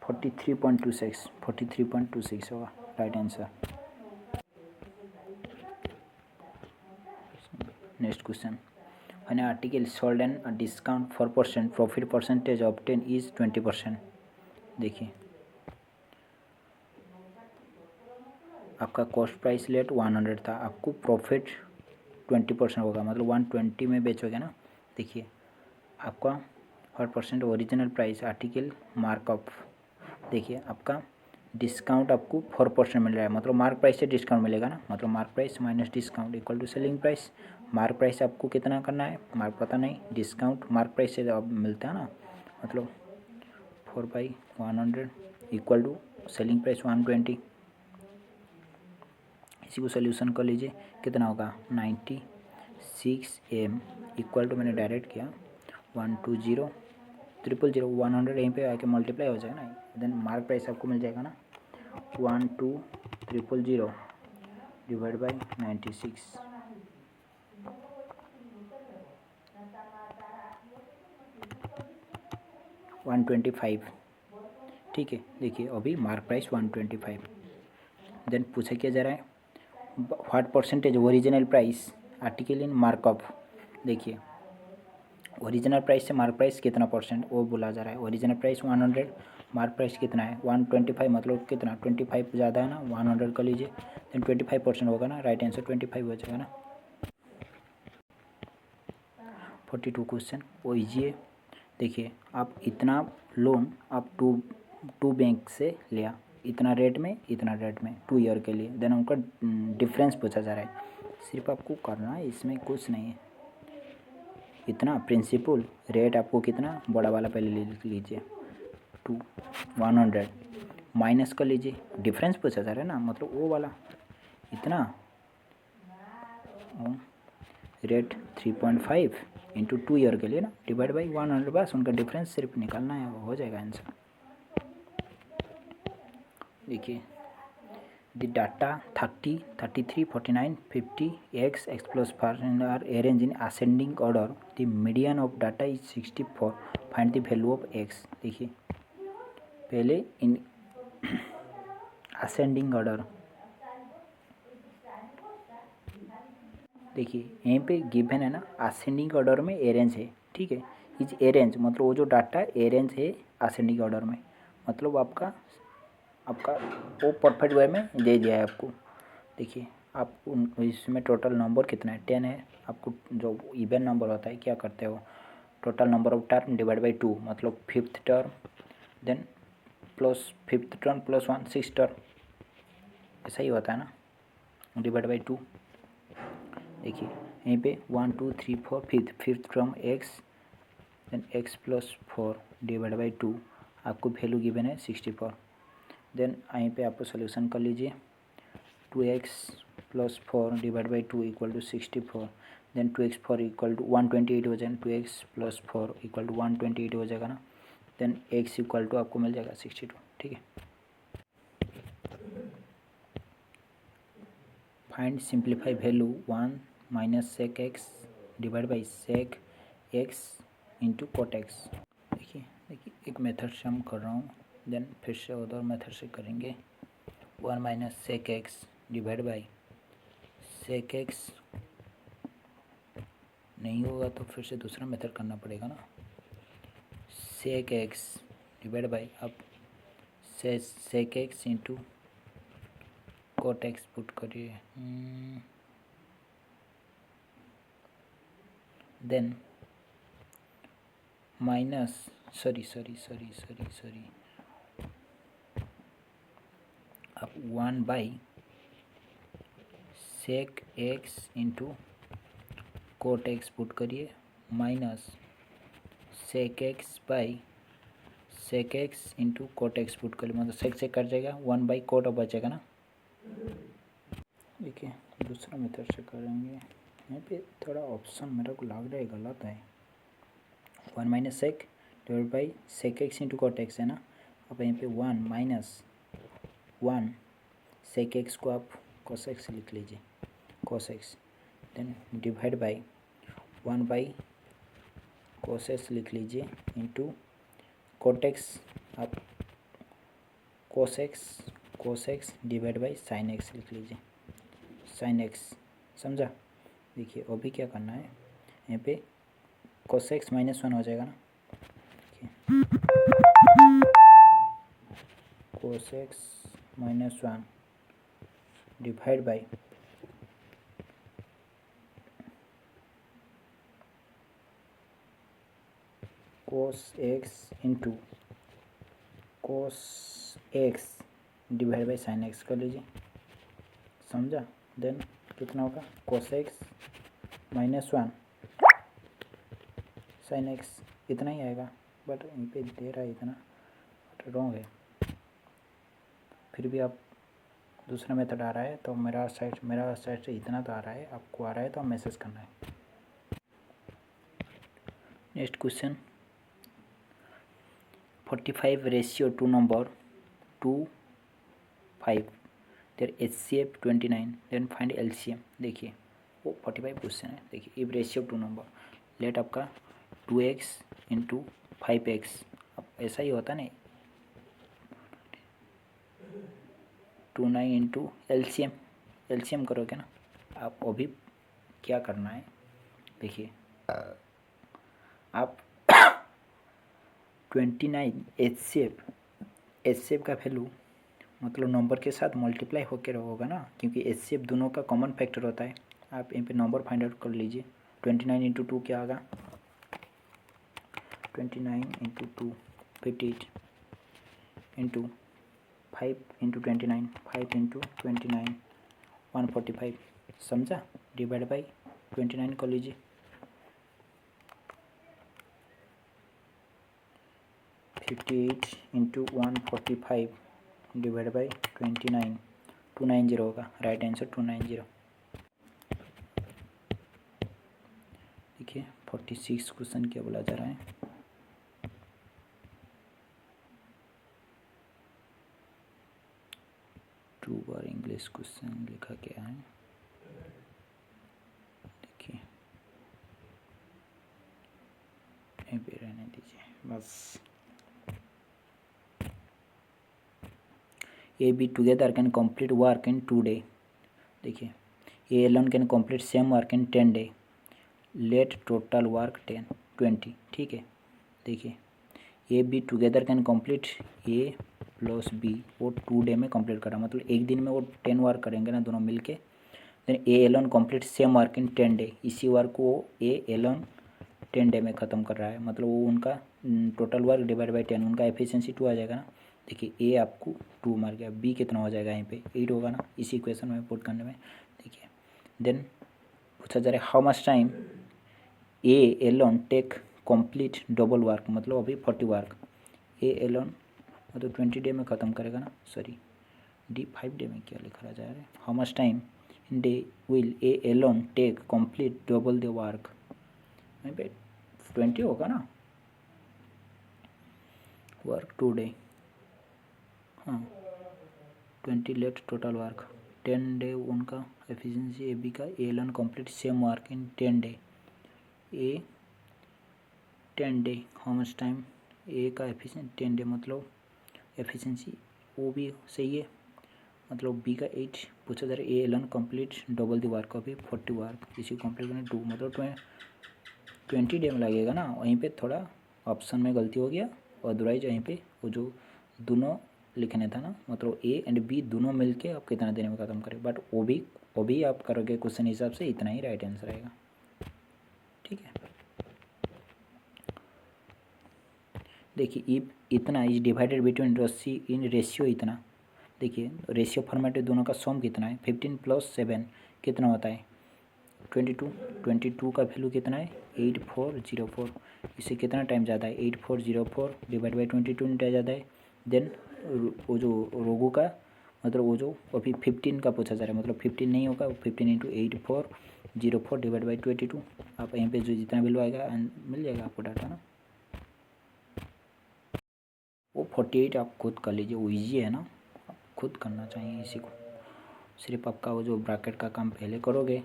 43.26 होगा, right answer. Next question, when an article sold and a discount 4%, profit percentage obtained is 20%। देखिए आपका कॉस्ट प्राइस रेट 100 था, आपको प्रॉफिट 20% होगा, मतलब 120 में बेचोगे ना। देखिए आपका 4% ओरिजिनल प्राइस आर्टिकल मार्कअप, देखिए आपका डिस्काउंट आपको 4% मिल रहा है, मतलब मार्क प्राइस से डिस्काउंट मिलेगा ना, मतलब mark price minus discount equal to selling price. Mark price आपको कितना करना है, मार्क पता नहीं, डिस्काउंट मार्क प्राइस से अब मिलता है ना, मतलब 4/100 इक्वल टू सेलिंग प्राइस 120। इसी को सोल्यूशन कर लीजिए, कितना होगा 96M इक्वल टू, मैंने डायरेक्ट किया 120 000 100 यहीं पे आके मल्टीप्लाई हो जाएगा ना, देन मार्क प्राइस आपको मिल जाएगा ना 12000 डिवाइड बाई 96, 125, ठीक है। देखिए अभी मार्क प्राइस 125, देन पूछा क्या जा रहा है, what percentage original price article in markup. देखिए ओरिजिनल प्राइस से मार्क प्राइस कितना परसेंट वो बोला जा रहा है, ओरिजिनल प्राइस 100, मार्क प्राइस कितना है 125, मतलब कितना 25 ज़्यादा है ना, 100 कर लीजिए, देन 25% होगा ना, राइट आंसर 25 हो जाएगा ना। 42 क्वेश्चन वो इजी है। देखिए आप इतना लोन आप टू बैंक से लिया, इतना रेट में 2 ईयर के लिए, देन उनका डिफरेंस पूछा जा रहा है, सिर्फ आपको करना है, इसमें कुछ नहीं है। इतना प्रिंसिपल रेट आपको कितना बड़ा वाला पहले ले लीजिए 100 माइनस कर लीजिए, डिफरेंस पूछा जा रहा है ना, मतलब वो वाला इतना रेट 3.5 इंटू 2 ईयर के लिए ना, डिवाइड बाई 100, बस उनका डिफरेंस सिर्फ निकालना है, हो जाएगा आंसर। देखिए the data 30, 33, 49, 50 x plus 4 are arranged in ascending order. The median of data is 64. Find the value of x. देखिए पहले इन असेंडिंग ऑर्डर, देखिए यहीं पे गिवन है ना, असेंडिंग ऑर्डर में अरेंज है, ठीक है। इज अरेंज मतलब वो जो डाटा अरेंज है असेंडिंग ऑर्डर में, मतलब आपका वो परफेक्ट वे में दे दिया है आपको। देखिए आपको इसमें टोटल नंबर कितना है, 10 है। आपको जो इवन नंबर होता है क्या करते हो, total number of term divide by 2, मतलब 5th term then plus 5th term plus 1 6th term, ऐसा ही होता है ना, डिवाइड बाई 2। देखिए यहीं पे 1 2 3 4 fifth term X then X plus 4 divide by 2, आपको वैल्यू गिवन है 64। देन यहीं पे आपको सोल्यूशन कर लीजिए, 2x plus 4 divide by 2 equal to 64, then 2x4 equal to 128 हो जाएगा, 2x प्लस 4 इक्वल टू 128 हो जाएगा ना, देन x इक्वल टू आपको मिल जाएगा 62, ठीक है। Find simplify value 1 minus sec X divide by sec X into cot X. देखिए एक मेथड से हम कर रहा हूँ, देन फिर से उधर मेथड से करेंगे। 1 minus sec X divide by sec X, नहीं होगा तो फिर से दूसरा मेथड करना पड़ेगा ना, सेक एक्स डिवाइड बाई अब sec X into cot X put करिए, देन माइनस सॉरी अब 1 by sec X into cot X put करिए, minus sec X by sec X into cot X put करिए, मतलब सेक से कट जाएगा, 1 बाई कोट अब बचेगा ना। देखिए दूसरा मेथड से करेंगे, यहाँ पे थोड़ा ऑप्शन मेरा को लग रहा है गलत है। 1 minus sec divide by sec X into cot X है ना, अब यहाँ पे 1 माइनस 1 सेक एक्स को आप कोस एक्स लिख लीजिए, cos X, then divide by 1 by cos X लिख लीजिए इंटू कोट एक्स, आप cos X divide by sine X लिख लीजिए, साइन एक्स, समझा। देखिए अभी क्या करना है, यहाँ पे कोस एक्स माइनस 1 हो जाएगा ना, cos x minus 1 divide by cos x into cos X divide by sine x कर लीजिए, समझा। देन कितना होगा, cos x minus 1 sine x, इतना ही आएगा, बट इन पे दे रहा है इतना, बट रॉन्ग है। फिर भी आप दूसरा मेथड आ रहा है तो मेरा साइड से इतना तो आ रहा है, आपको आ रहा है तो आप मैसेज करना है। Next question 45 ratio two number 2 5 their HCF 29, then find LCM। देखिए वो 45 क्वेश्चन है। देखिए if ratio two number, let आपका 2x इंटू 5x, अब ऐसा ही होता ना, 29 इंटू एलसीएम करोगे ना आप। अभी क्या करना है, देखिए आप 29 HCF का वैल्यू मतलब नंबर के साथ मल्टीप्लाई होकर होगा ना, क्योंकि HCF दोनों का कॉमन फैक्टर होता है। आप यहाँ पे नंबर फाइंड आउट कर लीजिए, 29 इंटू 2 क्या होगा, 29 इंटू 2 58 इंटू 5 इंटू 29 5 इंटू 29 145, समझा। डिवाइड बाई 29 कर लीजिए, 58 इंटू 145 डिवाइड बाई 29 290 होगा, राइट आंसर 290। देखिए 46 क्वेश्चन क्या बोला जा रहा है। टू बार इंग्लिश क्वेश्चन लिखा क्या है, देखिए यहीं पे रहने दीजिए बस। A B together can complete work in 2 day, देखिए A alone can complete same work in 10 day, let total work 20, ठीक है। देखिए A B together can complete, A plus B वो 2 डे में कंप्लीट कर रहा है, मतलब एक दिन में वो 10 वर्क करेंगे ना दोनों मिलके। Then A alone complete same work in 10 day, इसी वर्क को ए एलोन 10 डे में ख़त्म कर रहा है, मतलब वो उनका टोटल वर्क डिवाइड बाई 10, उनका एफिशिएंसी 2 आ जाएगा ना। देखिए ए आपको 2 मार गया, बी कितना हो जाएगा यहाँ पे 8 होगा ना, इसी इक्वेशन में पुट करने में। देखिए देन पूछा जा रहा है how much time A alone take complete double work, मतलब अभी 40 वर्क ए एलोन मतलब 20 डे में ख़त्म करेगा ना, सॉरी डी 5 डे में क्या लिखा जा रहा है। How much time in day will A alone take complete double the work, यहाँ पे 20 होगा ना, वर्क 2 डे, हाँ 20 लेट टोटल वर्क 10 डे, उनका एफिशिएंसी ए बी का A alone complete same work in 10 day, A 10 day how much time A का efficiency 10 day, मतलब efficiency वो भी सही है, मतलब बी का 8 पूछा जा रहा है। A alone complete double the work अभी 40 वर्क, इसी कंप्लीट करने 2 मतलब 20 डे में लगेगा ना, वहीं पे थोड़ा ऑप्शन में गलती हो गया, अदरवाइज वहीं पे वो जो दोनों लिखने था ना, मतलब ए एंड बी दोनों मिलके आप कितना देने में ख़त्म करें, बट वो भी आप करोगे क्वेश्चन हिसाब से इतना ही राइट आंसर आएगा, ठीक है। देखिए इफ इतना इज डिवाइडेड बिटवीन रस्सी इन रेशियो इतना, देखिए रेशियो फॉर्मेट में दोनों का सम कितना है, 15 + 7 कितना होता है 22 का वैल्यू कितना है 8404, इससे कितना टाइम ज़्यादा है 8404 डिवाइड बाई 22 टाइम ज़्यादा है। देन वो जो रोगू का मतलब वो जो अभी 15 का पूछा जा रहा है, मतलब 15 नहीं होगा, 15 × 8404 डिवाइड बाई 22, आप यहीं पे जो जितना वैल्यू आएगा मिल जाएगा आपको डाटा ना। वो 48 आप खुद कर लीजिए, वो ईजी है ना, आप खुद करना चाहिए इसी को, सिर्फ आपका वो जो ब्रैकेट का काम पहले करोगे,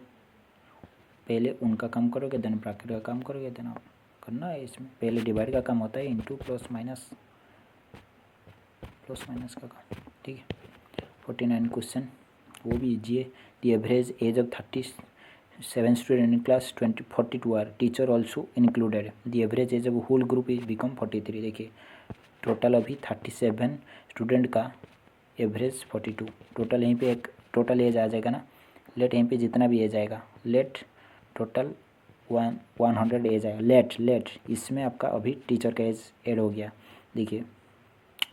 पहले उनका काम करोगे देन ब्रैकेट का काम करोगे, देन आप करना है। इसमें पहले डिवाइड का काम होता है, इंटू प्लस माइनस का काम, ठीक है। 49 क्वेश्चन वो भी ईजी है। The average age of 37 student in class 42 are, teacher also included, the average age of whole group is become 43, देखिए टोटल अभी 37 स्टूडेंट का एवरेज 42, टोटल यहीं पे एक टोटल एज आ जाएगा ना, लेट यहीं पे जितना भी एज आएगा, लेट टोटल 100 एज आएगा, लेट इसमें आपका अभी टीचर का एज ऐड हो गया, देखिए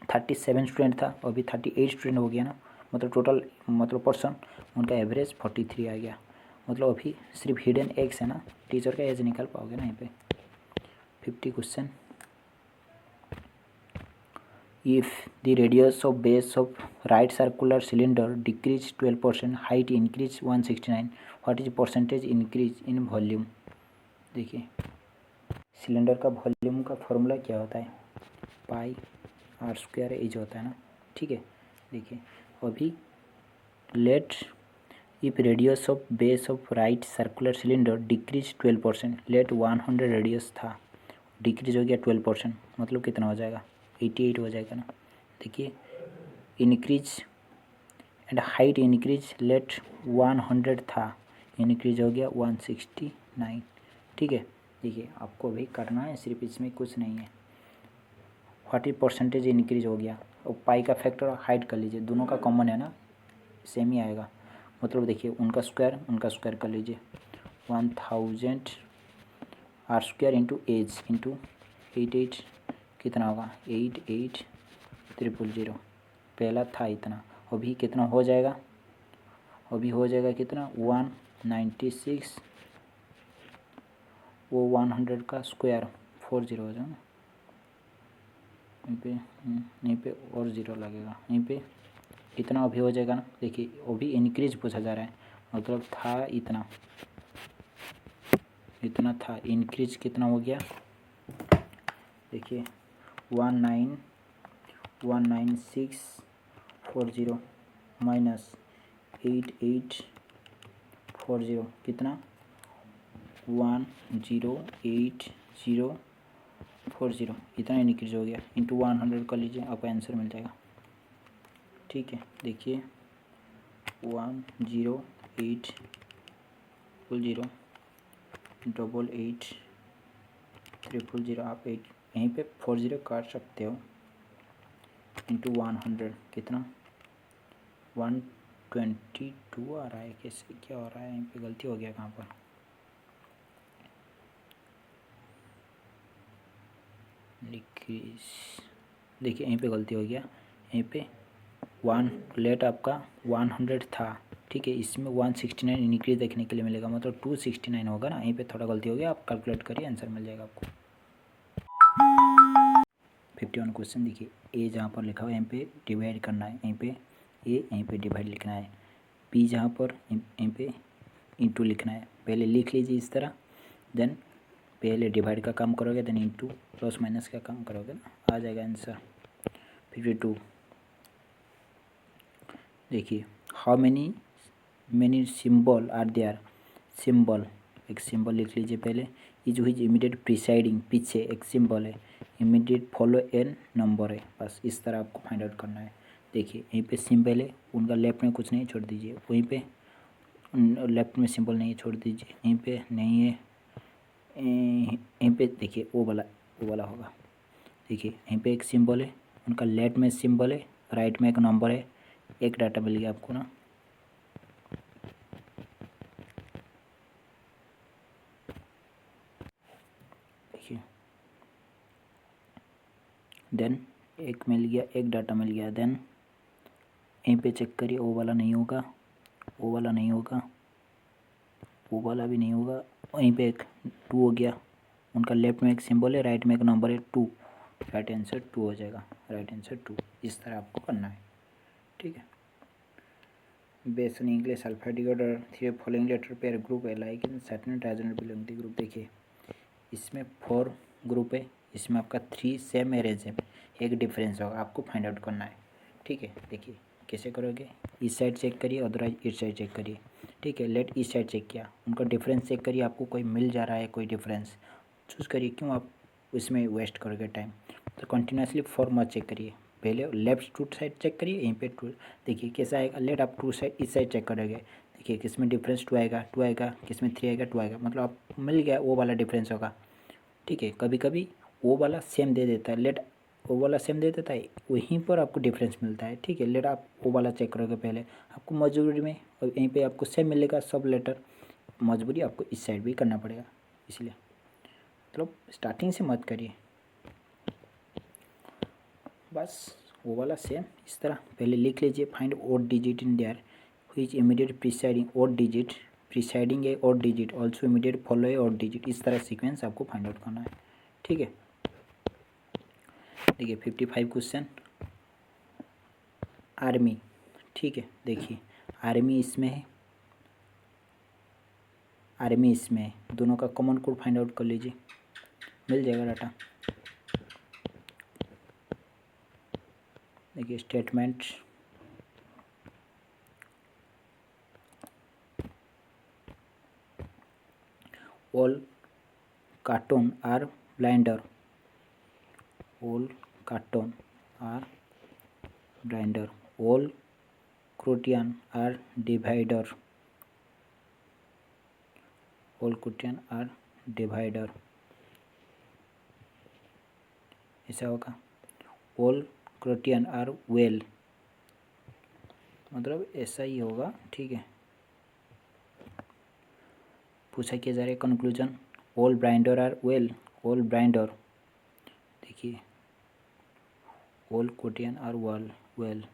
37 स्टूडेंट था अभी 38 स्टूडेंट हो गया ना, मतलब टोटल मतलब पर्सन उनका एवरेज 43 आ गया, मतलब अभी सिर्फ हिडन एक्स है ना, टीचर का एज निकाल पाओगे ना यहाँ पे। 50 question if the radius of base of right circular cylinder decrease 12%, height increase 169, what is percentage increase in volume, देखिए सिलेंडर का वॉल्यूम का फॉर्मूला क्या होता है πr² एज होता है ना, ठीक है। देखिए अभी let if radius of base of right circular cylinder decrease 12%, let 100 radius था डिक्रीज हो गया 12%, मतलब कितना हो जाएगा 88 हो जाएगा ना। देखिए increase and height increase, let 100 था इंक्रीज हो गया 169, ठीक है। देखिए आपको भी करना है, सिर्फ इसमें कुछ नहीं है, 40% इंक्रीज हो गया, और पाई का फैक्टर हाइट कर लीजिए, दोनों का कॉमन है ना, सेम ही आएगा, मतलब देखिए उनका स्क्वायर कर लीजिए 1000 r² इंटू एज इंटू 88 कितना होगा 88,000, पहला था इतना, अभी कितना हो जाएगा, अभी हो जाएगा कितना 196, वो 100 का स्क्वायर 40 हो जाएगा, यहीं पे और 0 लगेगा, यहीं पे इतना अभी हो जाएगा ना। देखिए अभी इंक्रीज पूछा जा रहा है, मतलब था इतना इतना था, इंक्रीज कितना हो गया देखिए 19640 माइनस 8840 कितना 10840 इतना इंक्रीज हो गया इंटू 100 कर लीजिए, आपका आंसर मिल जाएगा। ठीक है, देखिए 10800 आप 8 यहीं पे 40 काट सकते हो इंटू 100 कितना 122 आ रहा है, कैसे क्या हो रहा है, यहीं पे गलती हो गया कहाँ पर, डिक्रीज देखिए यहीं पे गलती हो गया, यहीं पे लेट आपका 100 था, ठीक है, इसमें 169 इंक्रीज देखने के लिए मिलेगा, मतलब 269 होगा ना, यहीं पे थोड़ा गलती हो गया, आप कैलकुलेट करिए आंसर मिल जाएगा आपको। 51 क्वेश्चन देखिए, ए जहाँ पर लिखा हुआ है यहीं पे डिवाइड करना है, यहीं पे ए यहीं पे डिवाइड लिखना है, बी जहाँ पर यहीं पे इंटू लिखना है, पहले लिख लीजिए इस तरह, देन पहले डिवाइड का काम करोगे, देन इंटू प्लस माइनस का काम करोगे ना, आ जाएगा आंसर। 52 देखिए, how many symbol are there, symbol एक सिंबल लिख लीजिए पहले, इज हुई इमीडिएट प्रिसाइडिंग पीछे एक सिंबल है, इमीडिएट फॉलो एन नंबर है, बस इस तरह आपको फाइंड आउट करना है। देखिए यहीं पे सिंबल है, उनका लेफ्ट में कुछ नहीं छोड़ दीजिए, वहीं पे लेफ्ट में सिंबल नहीं छोड़ दीजिए, यहीं पे नहीं है, यहीं पे देखिए वो वाला होगा, देखिए यहीं पे एक सिंबल है, उनका लेफ्ट में सिंबल है, राइट में एक नंबर है, एक डाटा मिल गया आपको ना, देखिए देन एक मिल गया, एक डाटा मिल गया, देन यहीं पे चेक करिए, वो वाला नहीं होगा, वो वाला नहीं होगा, वो वाला भी नहीं होगा, वहीं पे एक 2 हो गया, उनका लेफ्ट में एक सिंबल है, राइट में एक नंबर है 2, राइट आंसर 2 हो जाएगा, राइट आंसर 2, इस तरह आपको करना है। ठीक है, based on English alphabetic order 3 following letter pair group है लाइक इन सर्टेन ट्राइजनल बिलोंग द ग्रुप। देखिए इसमें 4 ग्रुप है, इसमें आपका 3 सेम अरेंज है, एक डिफरेंस होगा, आपको फाइंड आउट करना है। ठीक है, देखिए कैसे करोगे, इस साइड चेक करिए, अदरवाइज इस साइड चेक करिए। ठीक है, लेट इस साइड चेक किया, उनका डिफरेंस चेक करिए, आपको कोई मिल जा रहा है कोई डिफरेंस चूज़ करिए, क्यों आप इसमें वेस्ट करोगे टाइम, तो कंटिन्यूसली 4 मत चेक करिए, पहले लेफ्ट 2 साइड चेक करिए, यहीं पे 2 देखिए कैसा आएगा, लेट आप 2 साइड इस साइड चेक करोगे, देखिए किस में डिफरेंस 2 आएगा, 2 आएगा, किस में 3 आएगा, 2 आएगा, मतलब आप मिल गया वो वाला डिफरेंस होगा। ठीक है, कभी कभी वो वाला सेम दे देता है, लेट वो वाला सेम दे देता है, वहीं पर आपको डिफरेंस मिलता है। ठीक है, लेट आप वो वाला चेक करोगे पहले, आपको मजबूरी में, और यहीं पे आपको सेम मिलेगा सब लेटर, मजबूरी आपको इस साइड भी करना पड़ेगा, इसलिए मतलब स्टार्टिंग से मत करिए, बस वो वाला सेम इस तरह पहले लिख लीजिए, find odd digit in there which immediate preceding odd digit, preceding a odd digit also immediate follow A odd digit, इस तरह सीक्वेंस आपको फाइंड आउट करना है। ठीक है, देखिए 55 क्वेश्चन आर्मी। ठीक है, देखिए आर्मी इसमें है, आर्मी इसमें है, दोनों का कॉमन कोड फाइंड आउट कर लीजिए, मिल जाएगा डाटा। देखिए statement, all cartoon are blinder, all cartoon are blinder, all Croatian are divider, all Croatian are divider, ऐसा होगा, ऑल क्रोटियन आर वेल, मतलब ऐसा ही होगा। ठीक है, पूछा किया जा रहा है conclusion, all blinder are well, all blinder, देखिए all Croatian are well,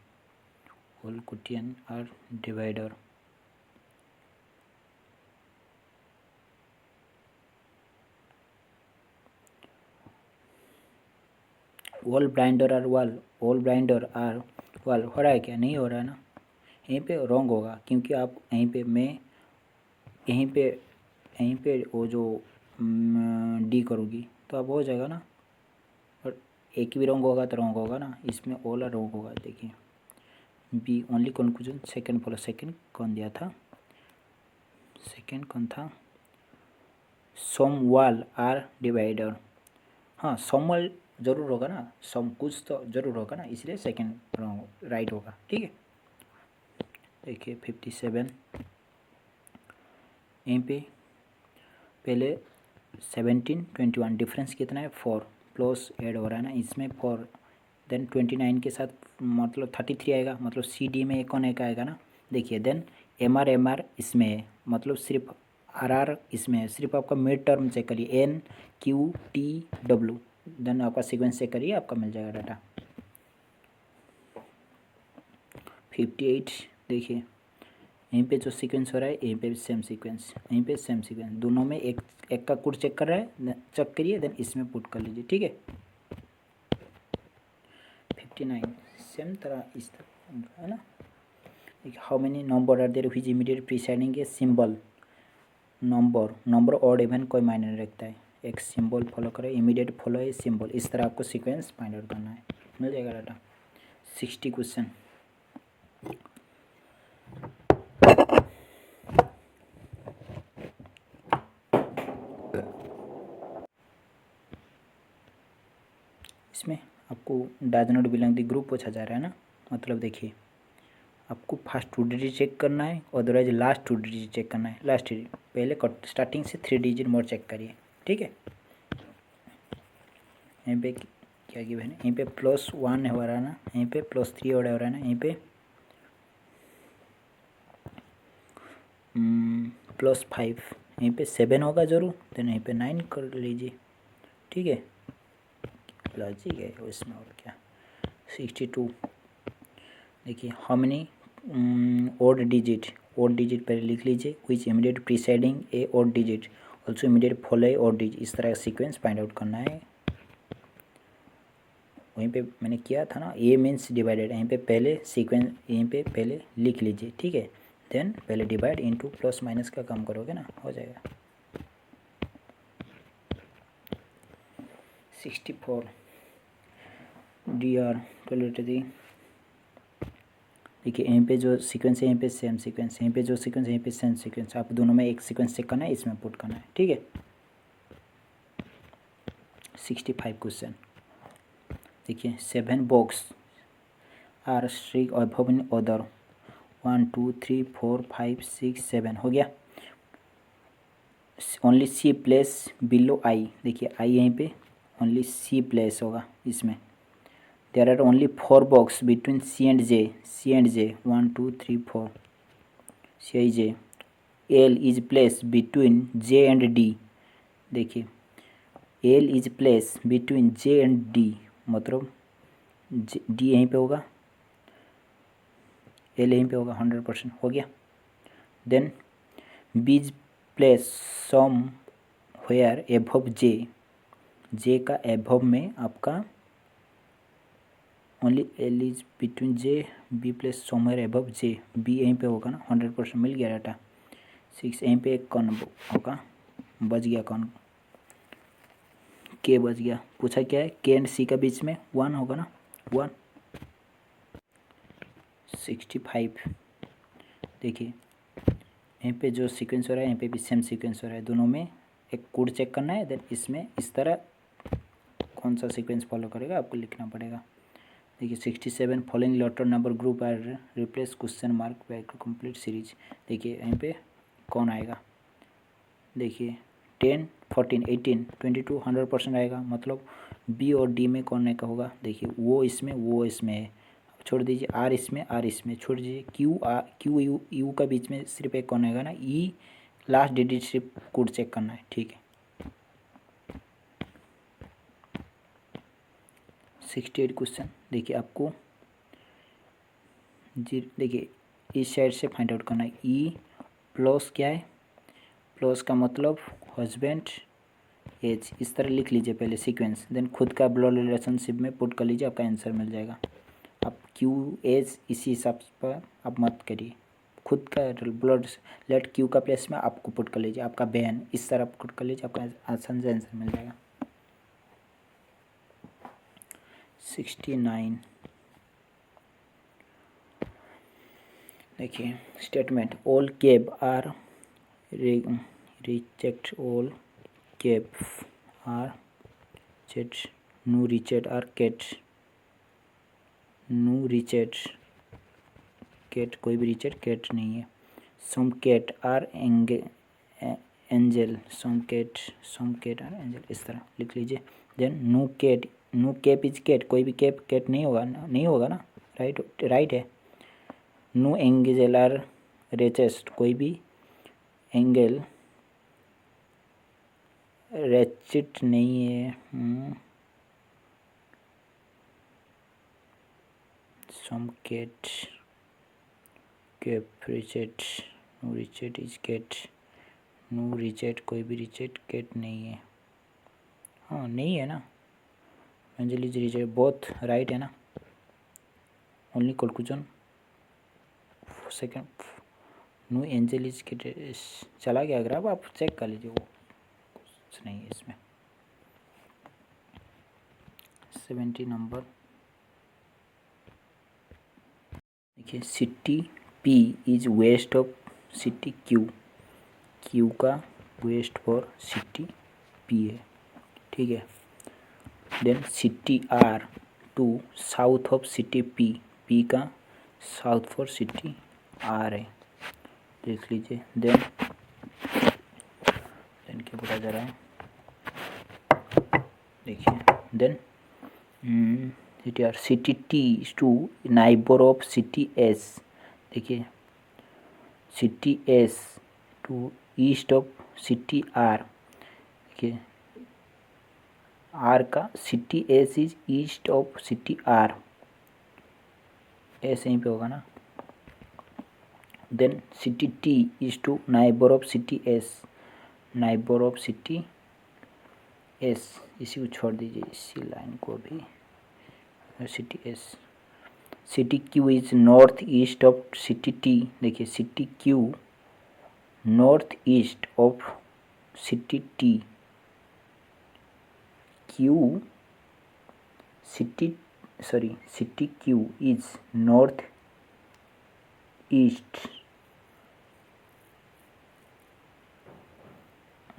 all Croatian are divider, all blinder are wall, all blinder are wall, हो रहा है क्या, नहीं हो रहा है ना, यहीं पे रॉन्ग होगा, क्योंकि आप यहीं पे मैं यहीं पे वो जो डी करोगी तो अब हो जाएगा ना, और एक भी रॉन्ग होगा तो रॉन्ग होगा ना, इसमें ओला रॉन्ग होगा। देखिए B only conclusion second follow, second कौन दिया था, सेकंड कौन था, सम वाल आर डिवाइडर, हाँ सम वाल जरूर होगा ना, सम कुछ तो जरूर होगा ना, इसलिए सेकंड रॉन्ग राइट होगा। ठीक है, देखिए 57 यहीं पे पहले 17 21 डिफरेंस कितना है 4 प्लस ऐड हो रहा है ना इसमें 4, देन 29 के साथ मतलब 33 आएगा, मतलब सी डी में एक एक आएगा ना। देखिए देन एम आर इसमें है, मतलब सिर्फ आर इसमें है, सिर्फ आपका मिड टर्म चेक करिए N Q T W, then आपका सीक्वेंस चेक करिए, आपका मिल जाएगा डाटा। 58 देखिए यहीं पे जो सीक्वेंस हो रहा है यहीं पे सेम सीक्वेंस, यहीं पे सेम सीक्वेंस, दोनों में एक एक का कोड चेक कर रहा है, चेक करिए देन इसमें पुट कर लीजिए। ठीक है 59 सेम तरह इस तरह है ना। How many number are there which immediate preceding A symbol, number odd even कोई मायने नहीं रखता है, एक सिंबल फॉलो करे इमीडिएट फॉलो ए सिंबल, इस तरह आपको सीक्वेंस फाइंड आउट करना है, मिल जाएगा डाटा। 60 क्वेश्चन। इसमें आपको does not belong the group पूछा जा रहा है ना, मतलब देखिए आपको फर्स्ट 2 डिजिट चेक करना है, अदरवाइज लास्ट 2 डिजिट चेक करना है, लास्ट डिजिट पहले स्टार्टिंग से 3 डिजिट मोर चेक करिए। ठीक है यहीं पे क्या गिवन है, यहीं पे +1 हो रहा है ना, यहीं पे +3 हो रहा है ना, यहीं पे +5, यहीं पे 7 होगा जरूर, देन यहीं पे 9 कर लीजिए। ठीक है लॉजिक है उसमें और क्या। 62 देखिए हाउ मेनी ओड डिजिट पहले लिख लीजिए, which immediate preceding A odd digit also immediate follow A odd digit, इस तरह का सीक्वेंस फाइंड आउट करना है। वहीं पे मैंने किया था ना, ए मीन्स डिवाइडेड, यहीं पे पहले सीक्वेंस यहीं पे पहले लिख लीजिए। ठीक है देन पहले डिवाइड इनटू प्लस माइनस का काम करोगे ना, हो जाएगा। 64 डी आर कैलकुलेटर दी, देखिए यहीं पे जो सीक्वेंस है यहीं पे सेम सीक्वेंस, यहीं पे जो सीक्वेंस है यहीं पे सेम सीक्वेंस, आप दोनों में एक सीक्वेंस चेक करना है, इसमें पुट करना है। ठीक है 65 क्वेश्चन देखिए 7 box are strict above in order 1 2 3 4 5 6 7 हो गया। Only C place below I, देखिए आई यहीं पे ओनली सी प्लेस होगा इसमें। There are only 4 box between C and J 1 2 3 4 C I J, L is place between J and D, देखिए L is place between J and D, मतलब D यहीं पे होगा, एल यहीं पे होगा, 100% हो गया। Then B is place somewhere above J, J का एबव में आपका only L is between J, B place somewhere above J, B यहीं पे होगा ना, 100% मिल गया डाटा। 6 यहीं पे एक कौन होगा, बच गया कौन, के बच गया, पूछा क्या है के एंड सी का बीच में 1 होगा ना 1। 65 देखिए यहीं पे जो सीक्वेंस हो रहा है यहीं पे भी सेम सीक्वेंस हो रहा है, दोनों में एक कोड चेक करना है, देन इसमें इस तरह कौन सा सीक्वेंस फॉलो करेगा आपको लिखना पड़ेगा। देखिए 67 following letter number group are replace question mark by complete series, देखिए यहीं पे कौन आएगा, देखिए 10 14 18 22 100% आएगा, मतलब बी और डी में कौन का होगा, देखिए वो इसमें है, छोड़ दीजिए आर इसमें छोड़ दीजिए, क्यू यू का बीच में सिर्फ एक कौन आएगा ना, ई लास्ट डिजिट सिर्फ कोड चेक करना है। ठीक है 68 क्वेश्चन देखिए आपको जी, देखिए इस साइड से फाइंड आउट करना है, ई प्लस क्या है, प्लस का मतलब हस्बैंड एज, इस तरह लिख लीजिए पहले सीक्वेंस, देन खुद का ब्लड रिलेशनशिप में पुट कर लीजिए, आपका आंसर मिल जाएगा। आप क्यू एज इसी हिसाब पर आप मत करिए, खुद का ब्लड लेट क्यू का प्लेस में आपको पुट कर लीजिए, आपका बहन इस तरह पुट कर लीजिए, आपका आसान से आंसर मिल जाएगा। 69 देखिए statement all cab are reject, all cab are chat, no ratchet are cat, no ratchet cat, कोई भी रिचेट कैट नहीं है। Some cat are angel, some cat are angel, इस तरह लिख लीजिए। Then no cat, no cap is cat, कोई भी कैप कैट नहीं होगा ना, राइट है। नो एंगल आर रेचेस्ट, कोई भी एंगल रेचिट नहीं है। Some cat cap ratchet, no ratchet is cat, no ratchet, कोई भी रिचेट कैट नहीं है। हाँ नहीं है ना, एंजल इज रिचेट, बोथ राइट है ना। Only conclusion second, no angel is cat चला गया। अगर आप चेक कर लीजिए, वो कुछ नहीं है इसमें। 70 नंबर देखिए city P is west of city Q, Q का वेस्ट फॉर सिटी P है, ठीक है। Then city R to south of city P, P का साउथ फॉर सिटी R है, देख लीजिए। देन क्या बोला जा रहा है देखिए। Then city R, city T to neighbour of city S, देखिए city S to east of city R, देखिए R का city S is east of city R, S यहीं पे होगा ना। Then city T is to neighbour of city S, neighbour of city S, इसी को छोड़ दीजिए, इसी लाइन को भी, city S। City Q is north east of city T, देखिए city Q north east of city T, city Q is north east,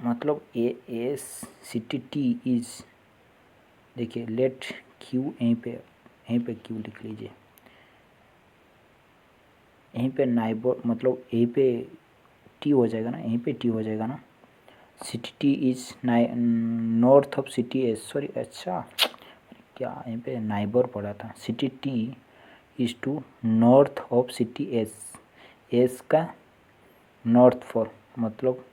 मतलब S city T is, देखिए लेट Q यहीं पे Q लिख लीजिए, यहीं पे नाइबर मतलब यहीं पे T हो जाएगा ना, यहीं पे T हो जाएगा ना। City T is north of city S, sorry अच्छा क्या यहीं पे नाइबर पड़ा था। City T is to north of city S, S का नॉर्थ फॉर मतलब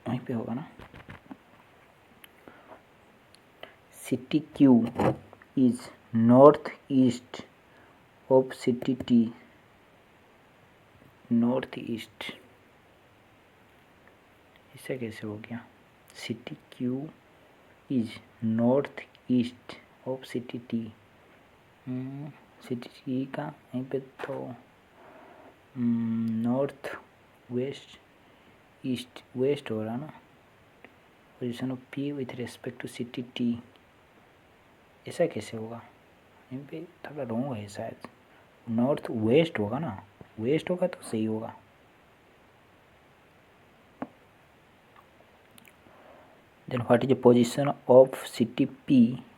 वहीं पे होगा ना। City Q is north east of city T, north east, ऐसा कैसे हो गया। City Q is north east of city T, city T का यहीं पे तो नॉर्थ वेस्ट ईस्ट वेस्ट हो रहा ना, position of P with respect to city T, ऐसा कैसे होगा, यहीं पे थोड़ा रॉन्ग है शायद, नॉर्थ वेस्ट होगा ना, वेस्ट होगा तो सही होगा। Then what is the position of city P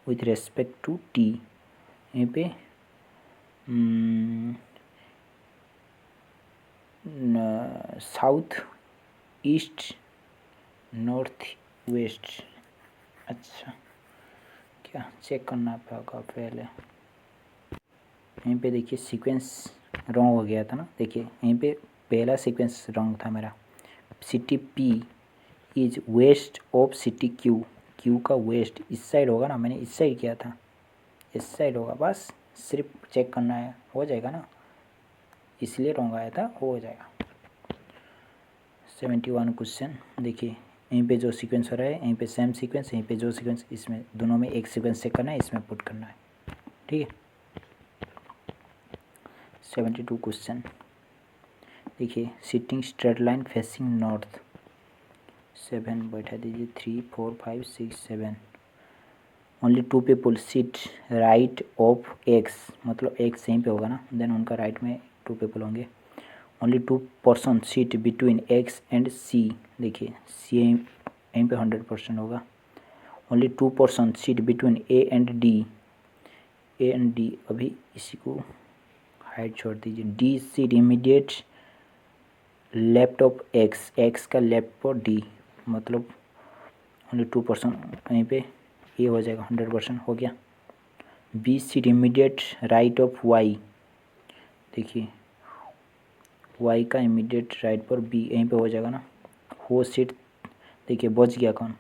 with respect to T, यहीं पे साउथ ईस्ट नॉर्थ वेस्ट, अच्छा क्या चेक करना पड़ेगा पहले। यहीं पे देखिए सीक्वेंस रॉन्ग हो गया था ना, देखिए यहीं पे पहला सीक्वेंस रॉन्ग था मेरा। City P is west of city Q, Q का वेस्ट इस साइड होगा ना, मैंने इस साइड किया था, इस साइड होगा, बस सिर्फ चेक करना है, हो जाएगा ना, इसलिए रॉन्ग आया था, हो जाएगा। 71 क्वेश्चन देखिए, यहीं पे जो सीक्वेंस हो रहा है यहीं पे सेम सीक्वेंस, यहीं पे जो सीक्वेंस, इसमें दोनों में एक सीक्वेंस चेक करना है, इसमें पुट करना है। ठीक है। 72 क्वेश्चन देखिए, sitting straight line facing north 7 बैठा दीजिए, 3 4 5 6 7। Only 2 people seat right of x, मतलब एक्स यहीं पे होगा ना, देन उनका राइट में 2 पीपल होंगे। Only 2 person seat between X and C, देखिए सी यहीं पे 100% होगा। Only 2 person seat between A and D, A and D, अभी इसी को हाइट छोड़ दीजिए। D seat immediate left of X, X का लेफ्ट पर डी, मतलब ओनली 2 पर्सन यहीं पे ये हो जाएगा, 100% हो गया। B seat immediate right of Y, देखिए वाई का इमीडिएट राइट पर बी यहीं पे हो जाएगा ना। हो सीट, देखिए बच गया कौन,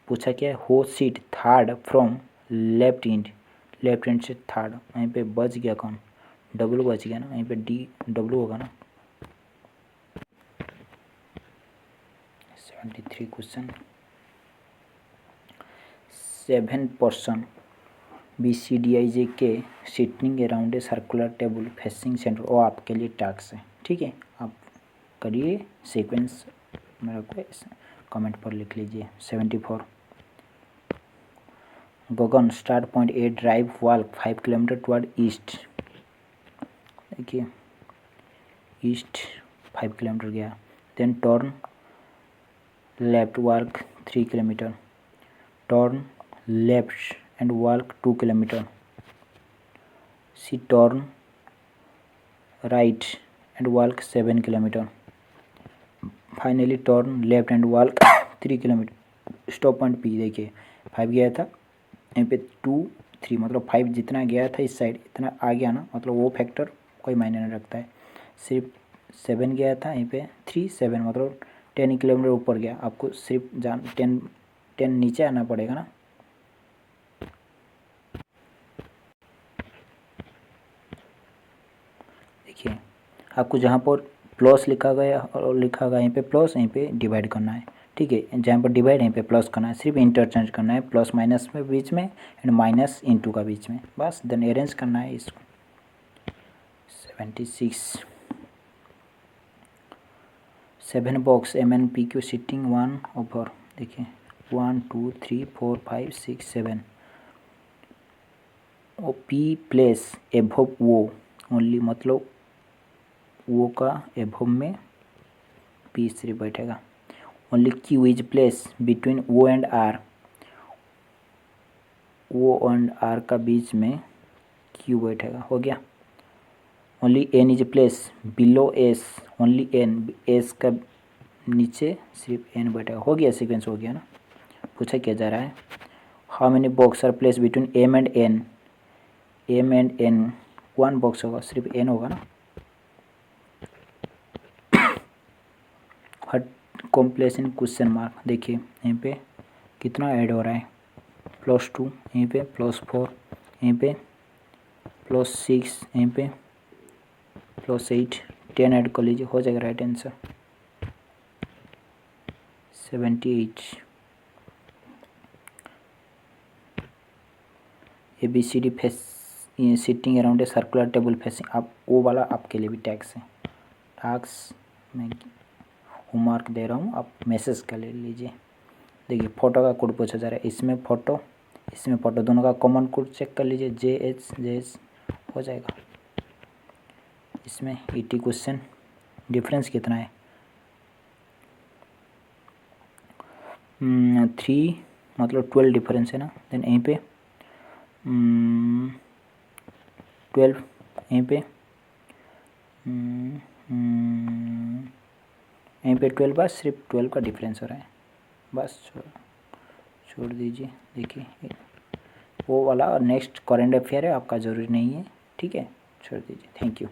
पूछा क्या है, हो sit third from left and, left hand से थर्ड, यहीं पे बच गया कौन, डब्लू बच गया ना, यहीं पे डी डब्लू होगा ना। 73 क्वेश्चन 7 पर्सन BCDIJ के sitting around a circular table facing centre, वो आपके लिए टास्क है, ठीक है। आप करिए, सीक्वेंस मेरे को कमेंट पर लिख लीजिए। 74 Gagan start point A drive walk 5 kilometre toward east, देखिए ईस्ट 5 किलोमीटर गया, then turn left walk 3 kilometre, turn left and walk 2 kilometre, see turn right and walk 7 kilometre, finally turn left and walk 3 kilometre. Stop point P, देखिए 5 गया था, यहाँ पे 2 3, मतलब 5 जितना गया था इस साइड इतना आ गया ना, मतलब वो फैक्टर कोई मायने नहीं रखता है। सिर्फ 7 गया था, यहाँ पे 3 7, मतलब 10 किलोमीटर ऊपर गया, आपको सिर्फ 10 नीचे आना पड़ेगा ना। देखिए आपको जहाँ पर प्लस लिखा गया और लिखा गया, यहीं पे प्लस, यहीं पे डिवाइड करना है, ठीक है। जहाँ पर डिवाइड यहीं पे प्लस करना है, सिर्फ इंटरचेंज करना है, प्लस माइनस में बीच में एंड माइनस इंटू का बीच में, बस देन अरेंज करना है इसको। 76 7 बॉक्स MNPQ सिटिंग 1 ओवर, देखिए 1 2 3 4 5 6 7, O P place above O only, मतलब वो का एभव में पी सिर्फ बैठेगा। Only Q is place between O and R, O and R का बीच में क्यू बैठेगा, हो गया। Only N is place below S, only N, S का नीचे सिर्फ एन बैठेगा, हो गया, सीक्वेंस हो गया ना। पूछा क्या जा रहा है, how many box are place between M and N, M and N 1 box होगा, सिर्फ एन होगा ना। हट कॉम्प्लेक्शन क्वेश्चन मार्क, देखिए यहीं पे कितना ऐड हो रहा है, +2, यहीं पे +4, यहीं पे +6, यहीं पे +8, 10 ऐड कर लीजिए, हो जाएगा right answer. 78 ABCD face sitting around a circular table facing, आप वो वाला आपके लिए भी टैक्स है, टैक्स मैं होमवर्क दे रहा हूँ, आप मैसेज कर ले लीजिए। देखिए फोटो का कोड पूछा जा रहा है, इसमें फ़ोटो इसमें फ़ोटो, दोनों का कॉमन कोड चेक कर लीजिए, JH हो जाएगा। इसमें ET क्वेश्चन डिफरेंस कितना है, 3 मतलब 12 डिफरेंस है ना, देन यहीं पे 12, यहीं पे 12, बस सिर्फ 12 का डिफरेंस हो रहा है, बस छोड़ दीजिए। देखिए वो वाला नेक्स्ट करेंट अफेयर है, आपका ज़रूरी नहीं है, ठीक है, छोड़ दीजिए। Thank you.